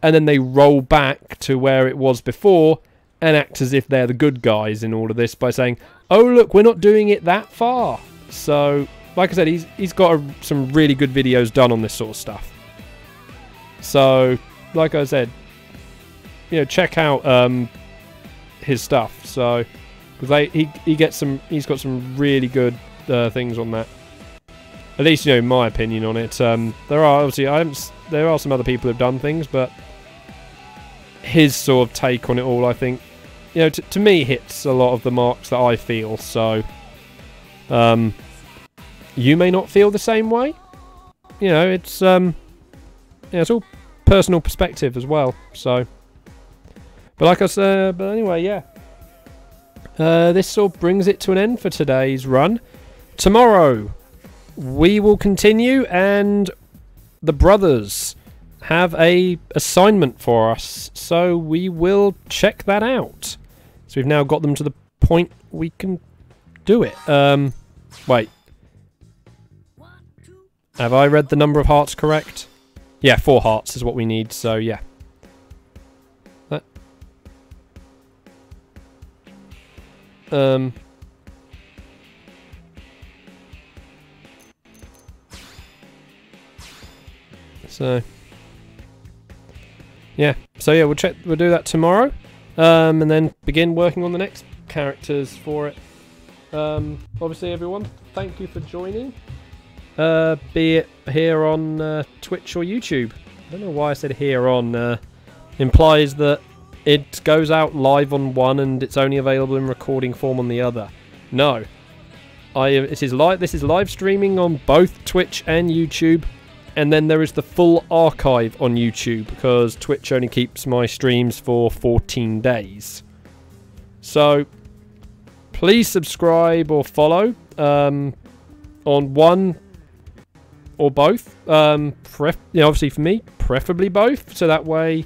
and then they roll back to where it was before and act as if they're the good guys in all of this by saying, "Oh look, we're not doing it that far." So, like I said, he's got some really good videos done on this sort of stuff. So, like I said, check out his stuff. So because he's got some really good things on that. At least in my opinion on it. There are obviously there are some other people who've done things, but his sort of take on it all, I think, to me hits a lot of the marks that I feel. So you may not feel the same way. It's it's all personal perspective as well. So, but like I said, but anyway, yeah. This sort of brings it to an end for today's run. Tomorrow we will continue, and the brothers have a assignment for us, so we will check that out. So we've now got them to the point we can do it. Wait. Have I read the number of hearts correct? Yeah, 4 hearts is what we need, so yeah. That. So yeah, we'll do that tomorrow, and then begin working on the next characters for it. Obviously, everyone, thank you for joining. Be it here on Twitch or YouTube. I don't know why I said here on. Implies that it goes out live on one and it's only available in recording form on the other. No, this is live streaming on both Twitch and YouTube. And then there is the full archive on YouTube, because Twitch only keeps my streams for 14 days. So, please subscribe or follow on one or both. Obviously for me, preferably both. So that way,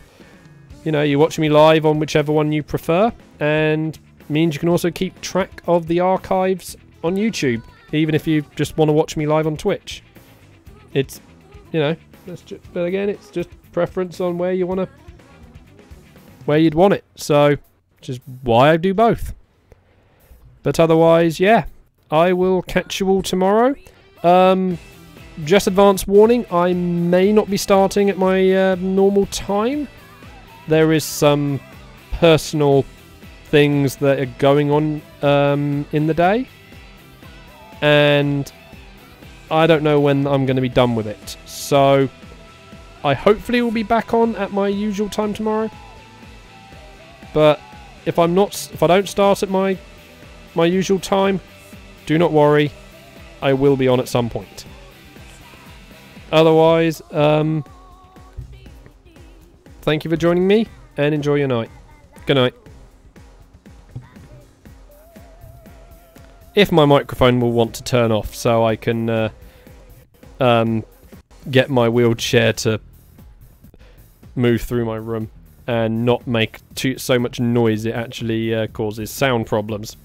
you're watching me live on whichever one you prefer. And means you can also keep track of the archives on YouTube, even if you just want to watch me live on Twitch. It's... but again, it's just preference on where you'd want it. So, which is why I do both. But otherwise, yeah, I will catch you all tomorrow. Just advance warning, I may not be starting at my normal time. There is some personal things that are going on in the day, and I don't know when I'm going to be done with it. So I hopefully will be back on at my usual time tomorrow. But if I don't start at my usual time, do not worry, I will be on at some point. Otherwise, thank you for joining me, and enjoy your night. Good night. If my microphone will want to turn off, so I can get my wheelchair to move through my room and not make so much noise it actually causes sound problems.